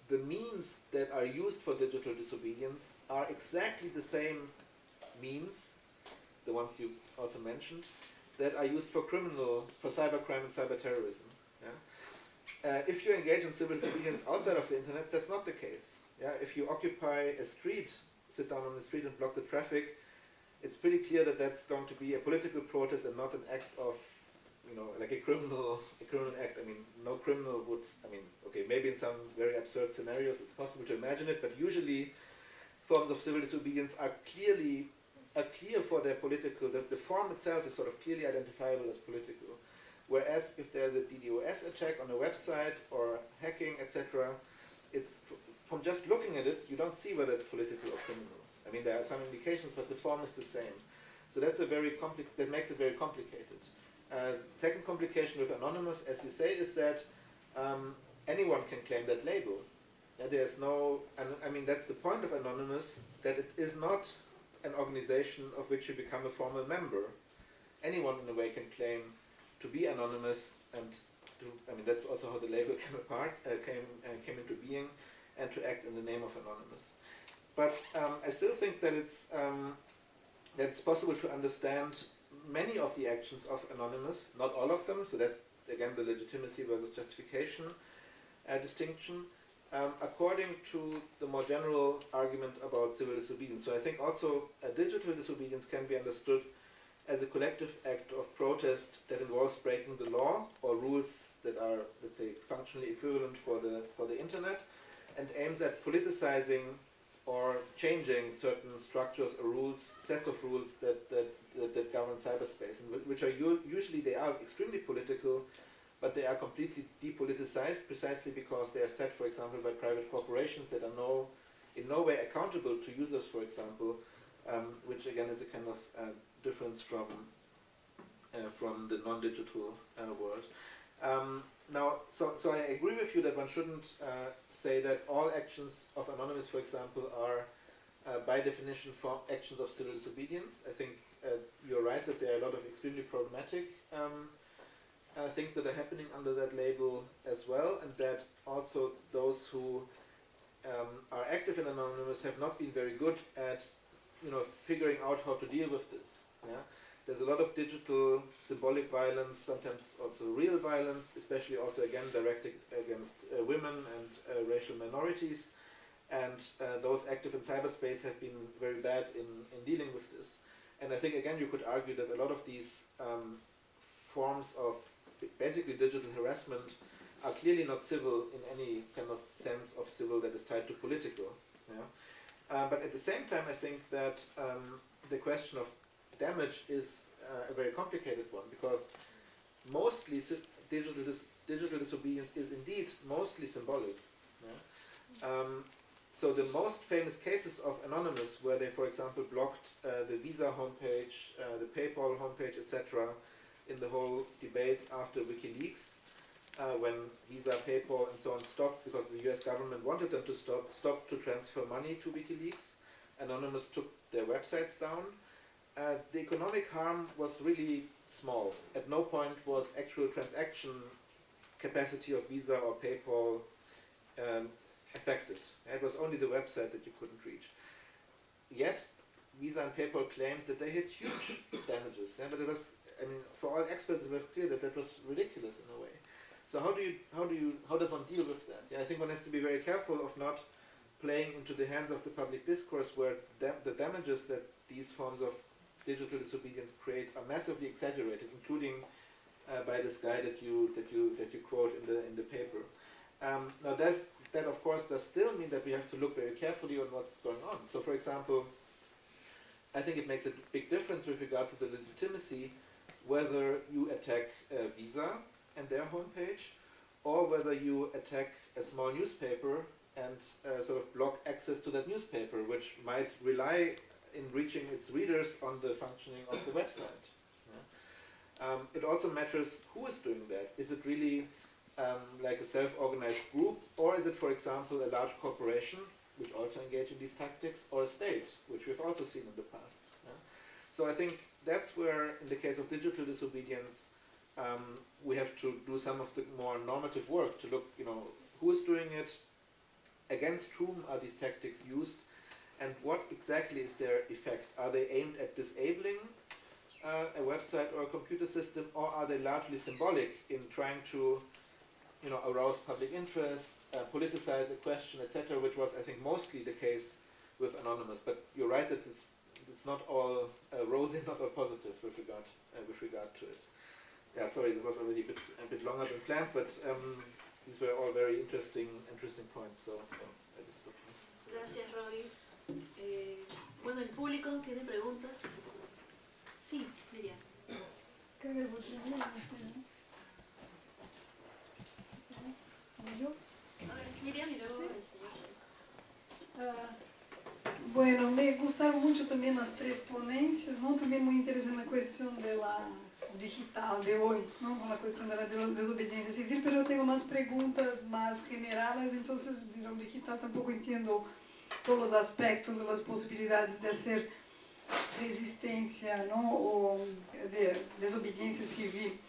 the means that are used for digital disobedience are exactly the same means, the ones you also mentioned, that are used for cybercrime and cyber terrorism. Yeah? If you engage in civil disobedience outside of the internet, that's not the case. Yeah? If you occupy a street, sit down on the street and block the traffic, it's pretty clear that that's going to be a political protest and not an act of, like a criminal act. I mean, no criminal would, okay, maybe in some very absurd scenarios it's possible to imagine it, but usually forms of civil disobedience are clear for their political, the form itself is sort of clearly identifiable as political. Whereas if there's a DDoS attack on a website or hacking, etc., it's from just looking at it, you don't see whether it's political or criminal. I mean, there are some indications, but the form is the same. So that's that makes it very complicated. Second complication with anonymous, as we say, is that anyone can claim that label. There's no, that's the point of anonymous, that it is not an organization of which you become a formal member. Anyone in a way can claim to be anonymous and to, I mean, that's also how the label came into being, and to act in the name of Anonymous. But I still think that it's possible to understand many of the actions of Anonymous, not all of them, so that's again the legitimacy versus justification distinction, according to the more general argument about civil disobedience. So I think also digital disobedience can be understood as a collective act of protest that involves breaking the law or rules that are, let's say, functionally equivalent for the internet, and aims at politicizing or changing certain structures or rules, sets of rules that govern cyberspace, and which are usually they are extremely political, but they are completely depoliticized precisely because they are set, for example, by private corporations that are in no way accountable to users, for example, which again is a kind of difference from the non-digital world. Now, so I agree with you that one shouldn't say that all actions of Anonymous, for example, are by definition actions of civil disobedience. I think you're right that there are a lot of extremely problematic things that are happening under that label as well, and that also those who are active in Anonymous have not been very good at, figuring out how to deal with this. Yeah? There's a lot of digital symbolic violence, sometimes also real violence, especially also again directed against women and racial minorities, and those active in cyberspace have been very bad in dealing with this. And I think again you could argue that a lot of these forms of basically digital harassment are clearly not civil in any kind of sense of civil that is tied to political. Yeah? But at the same time I think that the question of damage is a very complicated one, because mostly digital disobedience is indeed mostly symbolic. Yeah? So the most famous cases of Anonymous, where they, for example, blocked the Visa homepage, the PayPal homepage, etc., in the whole debate after WikiLeaks, when Visa, PayPal, and so on stopped because the US government wanted them to stop to transfer money to WikiLeaks. Anonymous took their websites down. The economic harm was really small. At no point was actual transaction capacity of Visa or PayPal affected. It was only the website that you couldn't reach. Yet, Visa and PayPal claimed that they had huge damages. Yeah? But it was, for all experts, it was clear that that was ridiculous in a way. So how does one deal with that? Yeah, I think one has to be very careful of not playing into the hands of the public discourse, where the damages that these forms of digital disobedience create are massively exaggerated, including by this guy that you quote in the paper. Now that of course does still mean that we have to look very carefully on what's going on. So for example, I think it makes a big difference with regard to the legitimacy whether you attack Visa and their homepage, or whether you attack a small newspaper and sort of block access to that newspaper, which might rely in reaching its readers on the functioning of the website. Yeah? It also matters who is doing that. Is it really like a self-organized group, or is it, for example, a large corporation which also engage in these tactics, or a state, which we've also seen in the past. Yeah? So I think that's where, in the case of digital disobedience, we have to do some of the more normative work to look, who is doing it, against whom are these tactics used, and what exactly is their effect. Are they aimed at disabling a website or a computer system, or are they largely symbolic in trying to arouse public interest, politicize a question, etc., which was, I think, mostly the case with Anonymous. But you're right that it's not all rosy, not all positive with regard to it. Yeah, sorry, it was already a bit longer than planned, but these were all very interesting points. So I just stopped. Gracias, Robin. Bueno, el público tiene preguntas. Sí, Miriam. Creo que no sé, ¿no? ¿Yo? A ver, Miriam y luego el señor. Bueno, me gustaron mucho también las tres ponencias, ¿no? También muy interesante la cuestión de la digital de hoy, ¿no? Con la cuestión de la desobediencia civil, pero tengo más preguntas más generales, entonces, de lo digital tampoco entiendo todos los aspectos, las posibilidades de hacer resistencia, ¿no? O de desobediencia civil.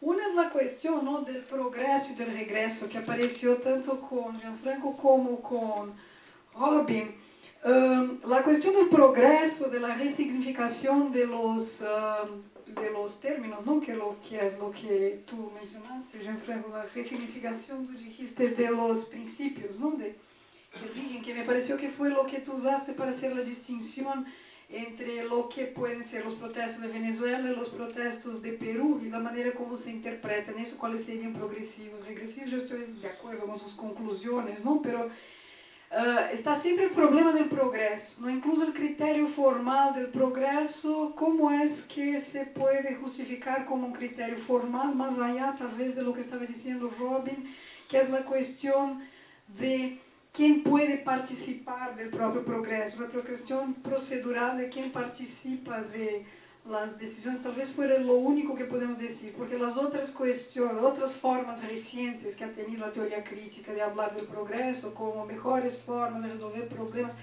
Una es la cuestión, ¿no?, del progreso y del regreso, que apareció tanto con Gianfranco como con Robin. La cuestión del progreso, de la resignificación de los términos, ¿no?, que es lo que tú mencionaste, Gianfranco, la resignificación, tú dijiste, de los principios, ¿no?, de origen, que me pareció que fue lo que tú usaste para hacer la distinción entre lo que pueden ser los protestos de Venezuela y los protestos de Perú y la manera como se interpretan eso, cuáles serían progresivos, regresivos. Yo estoy de acuerdo con sus conclusiones, ¿no? Pero está siempre el problema del progreso, ¿no? Incluso el criterio formal del progreso, cómo es que se puede justificar como un criterio formal, más allá tal vez de lo que estaba diciendo Robin, que es la cuestión de quién puede participar del propio progreso, la cuestión procedural de quién participa de las decisiones, tal vez fuera lo único que podemos decir, porque las otras cuestiones, otras formas recientes que ha tenido la teoría crítica de hablar del progreso como mejores formas de resolver problemas,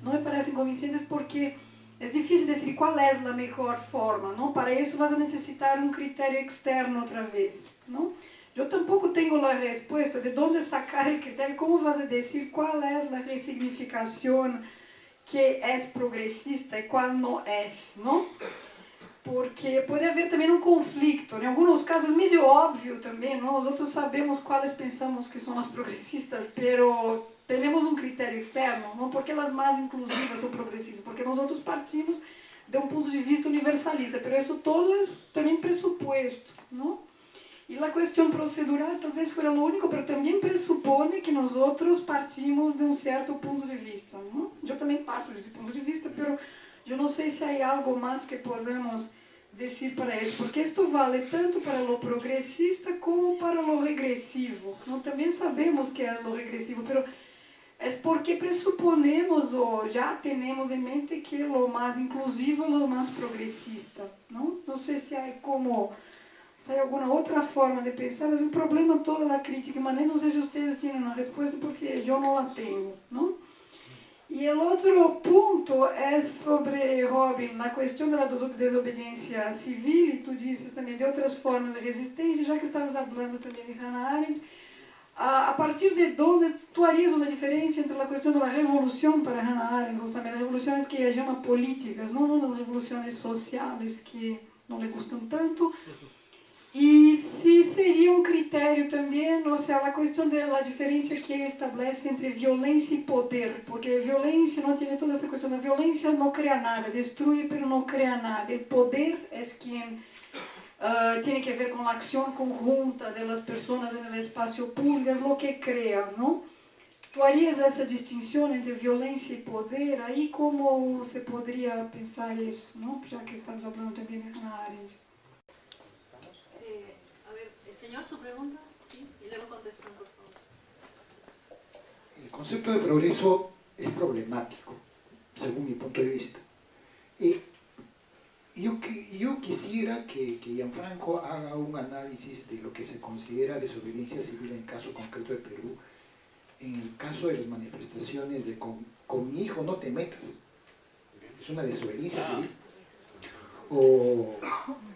no me parecen convincentes porque es difícil decir cuál es la mejor forma, ¿no? Para eso vas a necesitar un criterio externo otra vez, ¿no? Yo tampoco tengo la respuesta de dónde sacar el criterio, cómo vas a decir cuál es la resignificación que es progresista y cuál no es, ¿no? Porque puede haber también un conflicto, en algunos casos es medio obvio también, ¿no? Nosotros sabemos cuáles pensamos que son las progresistas, pero tenemos un criterio externo, ¿no? ¿Por qué las más inclusivas son progresistas? Porque nosotros partimos de un punto de vista universalista, pero eso todo es también presupuesto, ¿no? Y la cuestión procedural tal vez fuera lo único, pero también presupone que nosotros partimos de un cierto punto de vista, ¿no? Yo también parto de ese punto de vista, pero yo no sé si hay algo más que podemos decir para eso, porque esto vale tanto para lo progresista como para lo regresivo, ¿no? También sabemos que es lo regresivo, pero es porque presuponemos o ya tenemos en mente que lo más inclusivo es lo más progresista, ¿no? No sé si hay como... Si hay alguna otra forma de pensar, es un problema toda la crítica, pero no sé si ustedes tienen una respuesta porque yo no la tengo, ¿no? Y el otro punto es sobre, Robin, la cuestión de la desobediencia civil, y tú dices también de otras formas de resistencia, ya que estabas hablando también de Hannah Arendt, a partir de dónde tú harías una diferencia entre la cuestión de la revolución para Hannah Arendt, justamente las revoluciones que ella llama políticas, no las revoluciones sociales que no le gustan tanto, y si sería un criterio también, o sea, la cuestión de la diferencia que establece entre violencia y poder, porque violencia no tiene toda esa cuestión, la violencia no crea nada, destruye pero no crea nada, el poder es quien tiene que ver con la acción conjunta de las personas en el espacio público, es lo que crea, ¿no? ¿Tú harías esa distinción entre violencia y poder? Ahí cómo se podría pensar eso, ¿no? Ya que estamos hablando también de Hannah Arendt. Señor, su pregunta, sí, y luego contestan, por favor. El concepto de progreso es problemático, según mi punto de vista. Yo quisiera que Gianfranco haga un análisis de lo que se considera desobediencia civil en el caso concreto de Perú, en el caso de las manifestaciones de con mi hijo no te metas, es una desobediencia civil, o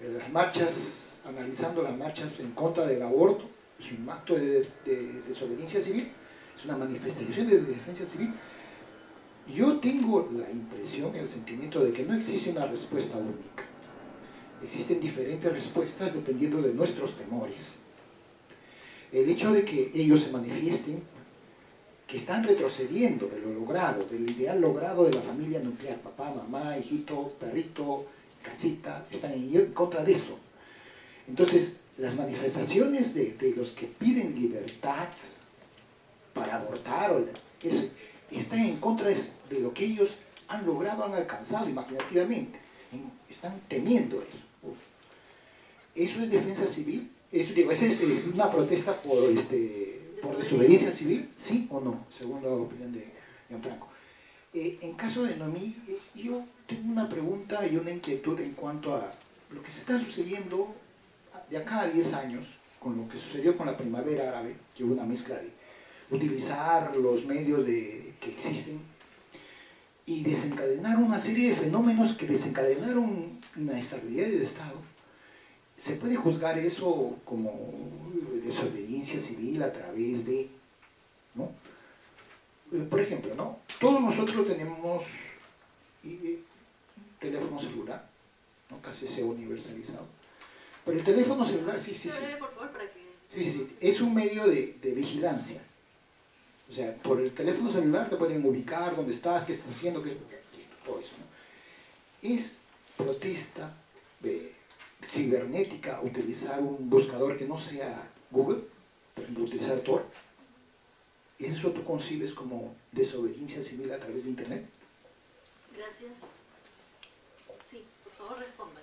las marchas, analizando las marchas en contra del aborto, es un acto de desobediencia civil, es una manifestación de defensa civil. Yo tengo la impresión, el sentimiento de que no existe una respuesta única. Existen diferentes respuestas dependiendo de nuestros temores. El hecho de que ellos se manifiesten, que están retrocediendo de lo logrado, del ideal logrado de la familia nuclear, papá, mamá, hijito, perrito, casita, están en contra de eso. Entonces, las manifestaciones de los que piden libertad para abortar están en contra de lo que ellos han logrado, han alcanzado imaginativamente. Están temiendo eso. ¿Eso es defensa civil? ¿Esa es una protesta por desobediencia civil? ¿Sí o no? Según la opinión de Gianfranco. En caso de Noemí, yo tengo una pregunta y una inquietud en cuanto a lo que se está sucediendo de acá a 10 años, con lo que sucedió con la primavera árabe, que hubo una mezcla de utilizar los medios que existen y desencadenar una serie de fenómenos que desencadenaron inestabilidad del Estado ¿se puede juzgar eso como desobediencia civil a través de, ¿no? Por ejemplo, ¿no? Todos nosotros tenemos teléfono celular, ¿no? Casi se ha universalizado. Pero el teléfono celular, sí. Por favor, para que... Sí, es un medio de vigilancia. O sea, por el teléfono celular te pueden ubicar dónde estás, qué estás haciendo, todo eso, ¿no? Es protesta cibernética utilizar un buscador que no sea Google, por ejemplo, utilizar Tor. ¿Eso tú concibes como desobediencia civil a través de Internet? Gracias. Sí, por favor respondan.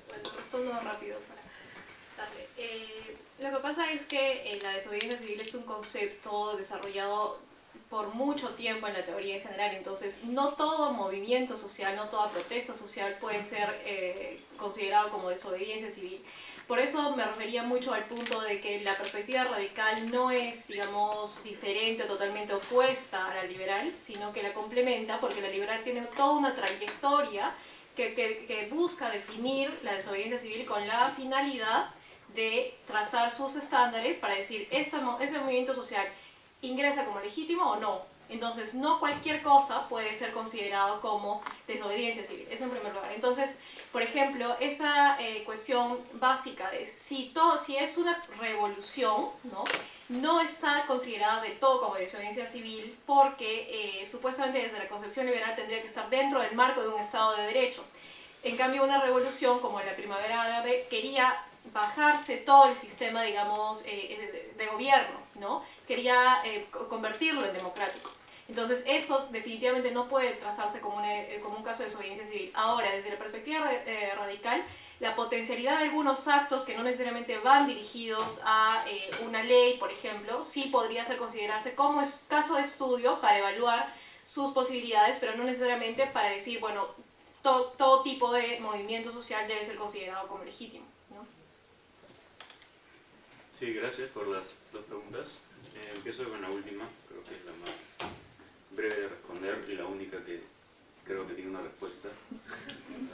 Bueno, respondo rápido para darle. Lo que pasa es que la desobediencia civil es un concepto desarrollado por mucho tiempo en la teoría en general, entonces no todo movimiento social, no toda protesta social puede ser considerado como desobediencia civil. Por eso me refería mucho al punto de que la perspectiva radical no es, digamos, diferente o totalmente opuesta a la liberal, sino que la complementa, porque la liberal tiene toda una trayectoria que busca definir la desobediencia civil con la finalidad de trazar sus estándares para decir, ese movimiento social ingresa como legítimo o no. Entonces, no cualquier cosa puede ser considerado como desobediencia civil. Eso en primer lugar. Entonces, por ejemplo, esa cuestión básica de si es una revolución, no está considerada de todo como desobediencia civil porque supuestamente desde la concepción liberal tendría que estar dentro del marco de un Estado de Derecho. En cambio, una revolución como la Primavera Árabe quería bajarse todo el sistema, digamos, de gobierno, ¿no? Quería convertirlo en democrático. Entonces eso definitivamente no puede trazarse como un caso de desobediencia civil. Ahora, desde la perspectiva radical, la potencialidad de algunos actos que no necesariamente van dirigidos a una ley, por ejemplo, sí podría considerarse como caso de estudio para evaluar sus posibilidades, pero no necesariamente para decir, bueno, todo tipo de movimiento social debe ser considerado como legítimo, ¿no? Sí, gracias por las dos preguntas. Empiezo con la última, creo que es la más breve de responder y la única que creo que tiene una respuesta.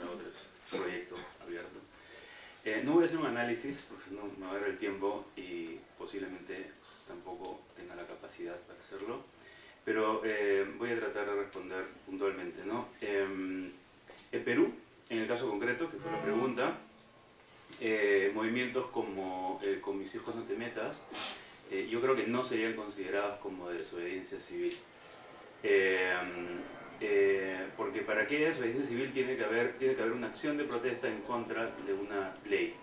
La otra es un proyecto abierto. No voy a hacer un análisis porque no me va a dar el tiempo y posiblemente tampoco tenga la capacidad para hacerlo, pero voy a tratar de responder puntualmente, ¿no? En Perú, en el caso concreto, que fue la pregunta, movimientos como Con mis hijos no te metas, yo creo que no serían considerados como desobediencia civil. Porque para que haya desobediencia civil tiene que haber una acción de protesta en contra de una ley.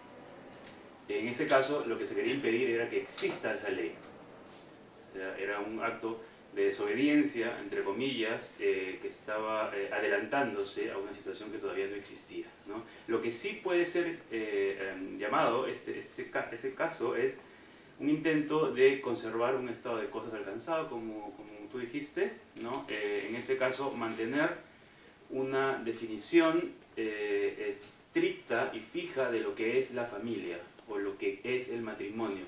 En este caso, lo que se quería impedir era que exista esa ley. O sea, era un acto de desobediencia, entre comillas, que estaba adelantándose a una situación que todavía no existía, ¿no? Lo que sí puede ser llamado, ese caso, es un intento de conservar un estado de cosas alcanzado, como tú dijiste, ¿no? En este caso, mantener una definición estricta y fija de lo que es la familia o lo que es el matrimonio.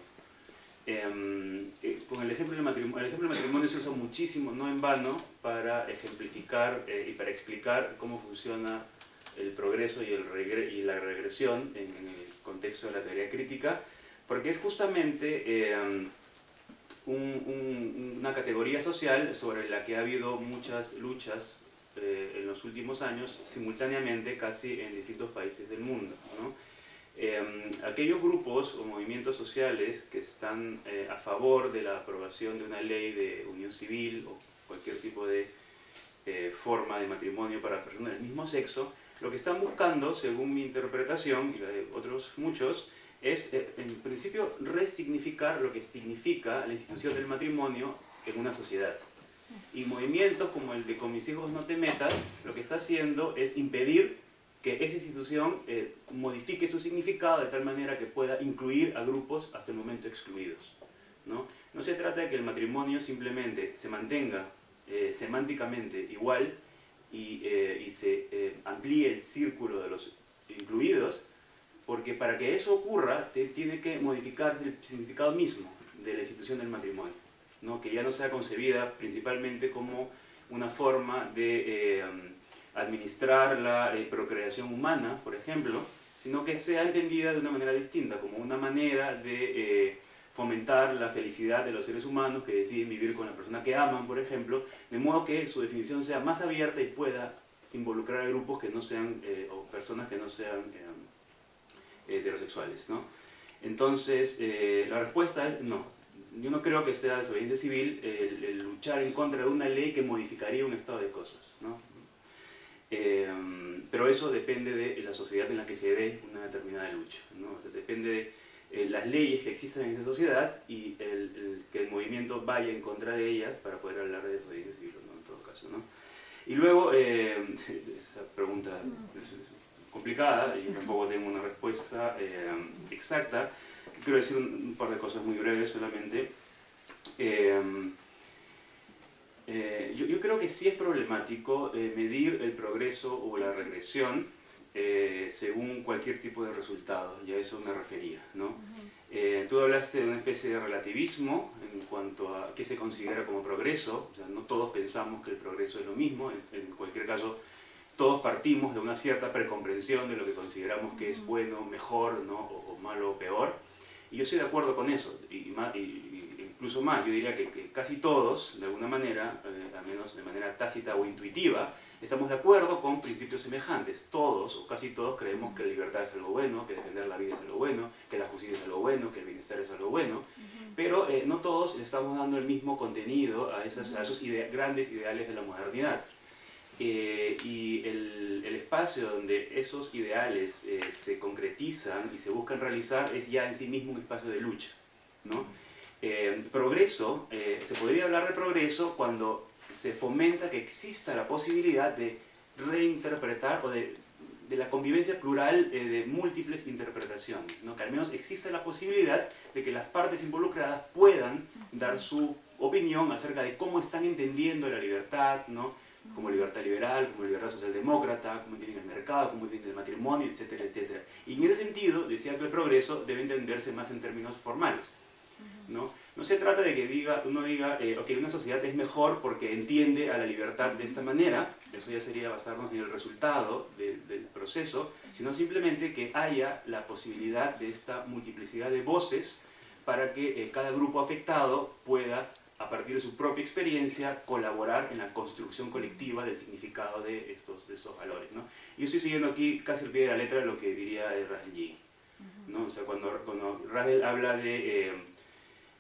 Con el ejemplo del matrimonio se usa muchísimo, no en vano, para ejemplificar y para explicar cómo funciona el progreso y la regresión en el contexto de la teoría crítica, porque es justamente una categoría social sobre la que ha habido muchas luchas en los últimos años, simultáneamente casi en distintos países del mundo, ¿no? Aquellos grupos o movimientos sociales que están a favor de la aprobación de una ley de unión civil o cualquier tipo de forma de matrimonio para personas del mismo sexo, lo que están buscando, según mi interpretación y la de otros muchos, es en principio resignificar lo que significa la institución del matrimonio en una sociedad. Y movimientos como el de Con mis hijos no te metas, lo que está haciendo es impedir que esa institución modifique su significado de tal manera que pueda incluir a grupos hasta el momento excluidos, ¿no? No se trata de que el matrimonio simplemente se mantenga semánticamente igual y se amplíe el círculo de los incluidos, porque para que eso ocurra tiene que modificarse el significado mismo de la institución del matrimonio, ¿no? Que ya no sea concebida principalmente como una forma de administrar la procreación humana, por ejemplo, sino que sea entendida de una manera distinta, como una manera de fomentar la felicidad de los seres humanos que deciden vivir con la persona que aman, por ejemplo, de modo que su definición sea más abierta y pueda involucrar a grupos que no sean, o personas que no sean heterosexuales, ¿no? Entonces, la respuesta es no. Yo no creo que sea desobediencia civil el luchar en contra de una ley que modificaría un estado de cosas, ¿no? Pero eso depende de la sociedad en la que se dé una determinada lucha, ¿no? O sea, depende de las leyes que existen en esa sociedad y que el movimiento vaya en contra de ellas para poder hablar de desobediencia civil, ¿no? En todo caso, ¿no? Y luego, esa pregunta es complicada, yo tampoco tengo una respuesta exacta. Quiero decir un par de cosas muy breves solamente. Yo creo que sí es problemático medir el progreso o la regresión según cualquier tipo de resultado, y a eso me refería, ¿no? Tú hablaste de una especie de relativismo en cuanto a qué se considera como progreso. O sea, no todos pensamos que el progreso es lo mismo. En cualquier caso, todos partimos de una cierta precomprensión de lo que consideramos que es bueno, mejor, ¿no? o malo o peor. Y yo estoy de acuerdo con eso, y incluso más, yo diría que casi todos, de alguna manera, al menos de manera tácita o intuitiva, estamos de acuerdo con principios semejantes. Todos, o casi todos, creemos que la libertad es algo bueno, que defender la vida es algo bueno, que la justicia es algo bueno, que el bienestar es algo bueno, pero no todos le estamos dando el mismo contenido a esos grandes ideales de la modernidad. Y el espacio donde esos ideales se concretizan y se buscan realizar es ya en sí mismo un espacio de lucha, ¿no? Progreso, se podría hablar de progreso cuando se fomenta que exista la posibilidad de reinterpretar o de la convivencia plural de múltiples interpretaciones, ¿no? Que al menos exista la posibilidad de que las partes involucradas puedan dar su opinión acerca de cómo están entendiendo la libertad, ¿no? Como libertad liberal, como libertad socialdemócrata, cómo entienden el mercado, cómo entienden el matrimonio, etcétera, etcétera. Y en ese sentido, decía que el progreso debe entenderse más en términos formales, ¿no? No se trata de que uno diga, ok, una sociedad es mejor porque entiende a la libertad de esta manera, eso ya sería basarnos en el resultado del proceso, sino simplemente que haya la posibilidad de esta multiplicidad de voces para que cada grupo afectado pueda, a partir de su propia experiencia, colaborar en la construcción colectiva del significado de estos valores, ¿no? Yo estoy siguiendo aquí casi al pie de la letra lo que diría Russell G. ¿No? O sea, cuando Russell habla de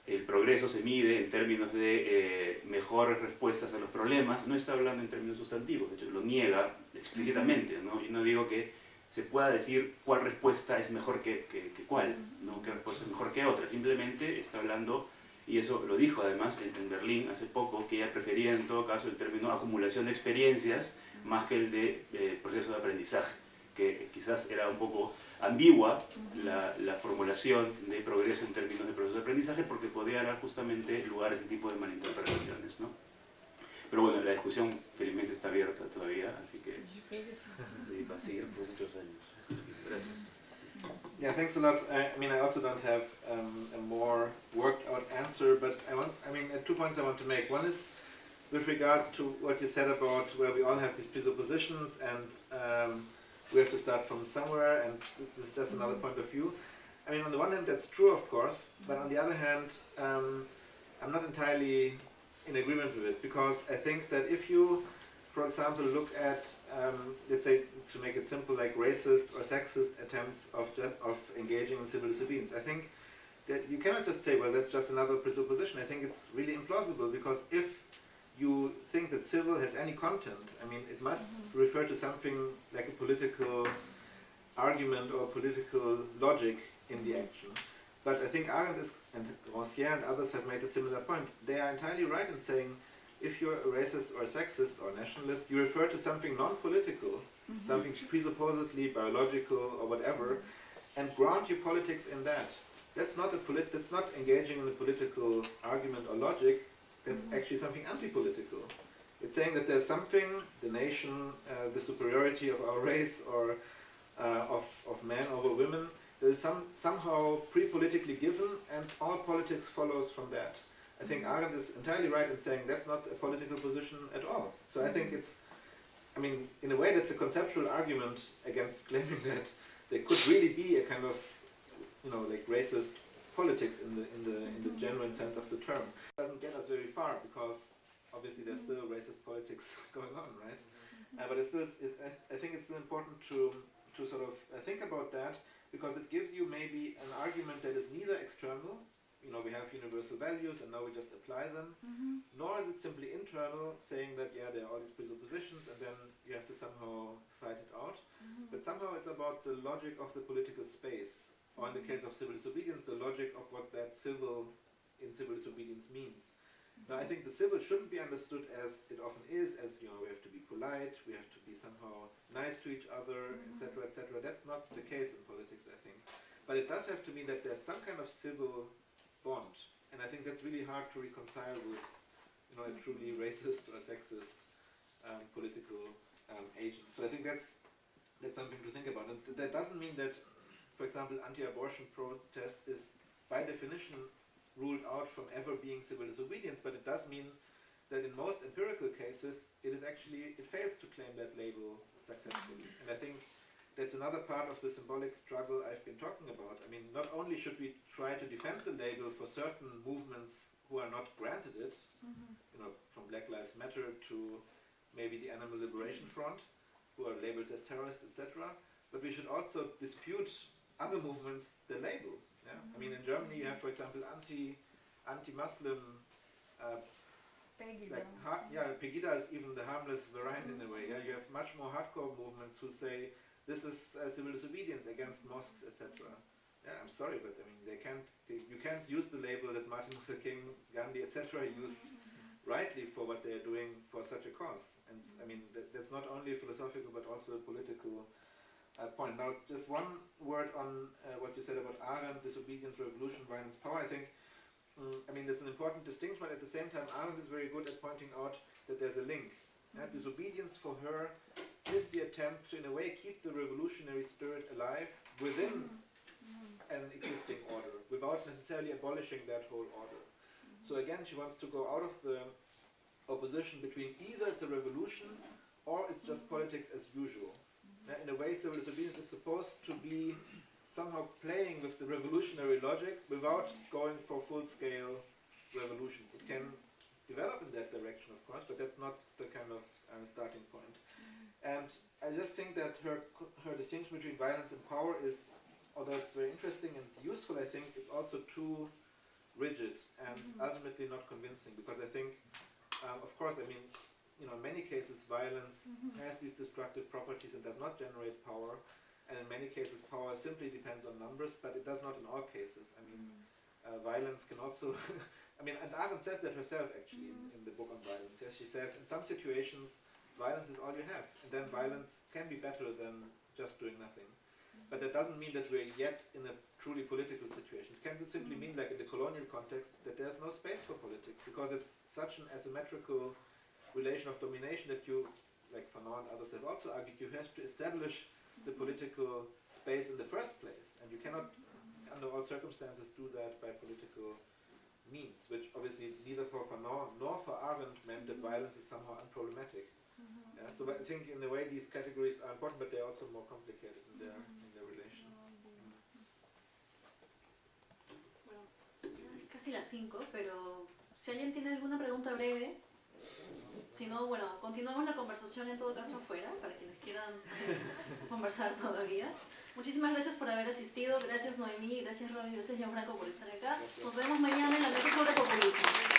el progreso se mide en términos de mejores respuestas a los problemas, no está hablando en términos sustantivos, de hecho lo niega explícitamente, ¿no? Y no digo que se pueda decir cuál respuesta es mejor que cuál, ¿no? Qué respuesta es mejor que otra, simplemente está hablando. Y eso lo dijo además en Berlín hace poco, que ella prefería en todo caso el término acumulación de experiencias más que el de proceso de aprendizaje, que quizás era un poco ambigua la formulación de progreso en términos de proceso de aprendizaje, porque podía dar justamente lugar a este tipo de malinterpretaciones, ¿no? Pero bueno, la discusión felizmente está abierta todavía, así que sí, va a seguir por muchos años. Gracias. Yeah, thanks a lot. I mean, I also don't have a more worked out answer, but I mean, 2 points I want to make. One is with regard to what you said about where we all have these presuppositions and we have to start from somewhere, and this is just another point of view. I mean, on the one hand, that's true, of course, but on the other hand, I'm not entirely in agreement with it, because I think that if you, for example, look at, let's say, to make it simple, like racist or sexist attempts of engaging in civil disobedience, I think that you cannot just say, well, that's just another presupposition. I think it's really implausible, because if you think that civil has any content, I mean, it must refer to something like a political argument or political logic in the action. But I think Arendt and Rancière and others have made a similar point. They are entirely right in saying, if you're a racist or a sexist or nationalist, you refer to something non-political, something presupposedly biological or whatever, and ground your politics in that. That's not that's not engaging in a political argument or logic. That's actually something anti-political. It's saying that there's something, the nation, the superiority of our race or of men over women, that is somehow pre-politically given, and all politics follows from that. I think Arendt is entirely right in saying that's not a political position at all. So I think it's, I mean, in a way that's a conceptual argument against claiming that there could really be a kind of, you know, like racist politics in the genuine sense of the term. It doesn't get us very far because obviously there's still racist politics going on, right? But it's still, I think it's still important to sort of think about that, because it gives you maybe an argument that is neither external, you know, we have universal values and now we just apply them, nor is it simply internal, saying that, yeah, there are all these presuppositions and then you have to somehow fight it out. But somehow it's about the logic of the political space, or in the case of civil disobedience, the logic of what that civil in civil disobedience means. Now, I think the civil shouldn't be understood as it often is, as, you know, we have to be polite, we have to be somehow nice to each other, etc., etc. That's not the case in politics, I think. But it does have to mean that there's some kind of civil bond, and I think that's really hard to reconcile with, you know, a truly racist or sexist political agent. So I think that's something to think about. And that doesn't mean that, for example, anti-abortion protest is by definition ruled out from ever being civil disobedience, but it does mean that in most empirical cases it fails to claim that label successfully. And I think that's another part of the symbolic struggle I've been talking about. I mean, not only should we try to defend the label for certain movements who are not granted it, you know, from Black Lives Matter to maybe the Animal Liberation Front, who are labeled as terrorists, etc., but we should also dispute other movements the label. Yeah? I mean, in Germany you have, for example, anti-Muslim, Pegida is even the harmless variant in a way. Yeah? You have much more hardcore movements who say this is civil disobedience against mosques, etc. Yeah, I'm sorry, but I mean, you can't use the label that Martin Luther King, Gandhi, etc. used rightly for what they are doing for such a cause. And I mean, that's not only philosophical but also a political point. Now, just one word on what you said about Arendt, disobedience, revolution, violence, power. I think, I mean, there's an important distinction, but at the same time, Arendt is very good at pointing out that there's a link. Disobedience for her is the attempt to, in a way, keep the revolutionary spirit alive within an existing order, without necessarily abolishing that whole order. So again, she wants to go out of the opposition between either it's a revolution or it's just politics as usual. In a way, civil disobedience is supposed to be somehow playing with the revolutionary logic without going for full-scale revolution. It can develop in that direction, of course, but that's not the kind of starting point. And I just think that her distinction between violence and power is, although it's very interesting and useful, I think it's also too rigid and ultimately not convincing, because I think, of course, I mean, you know, in many cases violence has these destructive properties and does not generate power, and in many cases power simply depends on numbers, but it does not in all cases. I mean, violence can also, I mean, and Arendt says that herself actually in the book on violence. Yes, she says in some situations violence is all you have, and then violence can be better than just doing nothing. But that doesn't mean that we're yet in a truly political situation. It can simply mean, like in the colonial context, that there's no space for politics, because it's such an asymmetrical relation of domination that you, like Fanon and others have also argued, you have to establish the political space in the first place, and you cannot under all circumstances do that by political means, which obviously neither for Fanon nor for Arendt meant that violence is somehow unproblematic. Yeah, so I think in a way these categories are important, but they're also more complicated in their relation. Bueno, casi las 5, pero si alguien tiene alguna pregunta breve, si no, bueno, continuamos la conversación en todo caso afuera, para quienes quieran conversar todavía. Muchísimas gracias por haber asistido, gracias Noemí, gracias Robin, gracias Gianfranco por estar acá. Nos vemos mañana en la noche sobre populismo.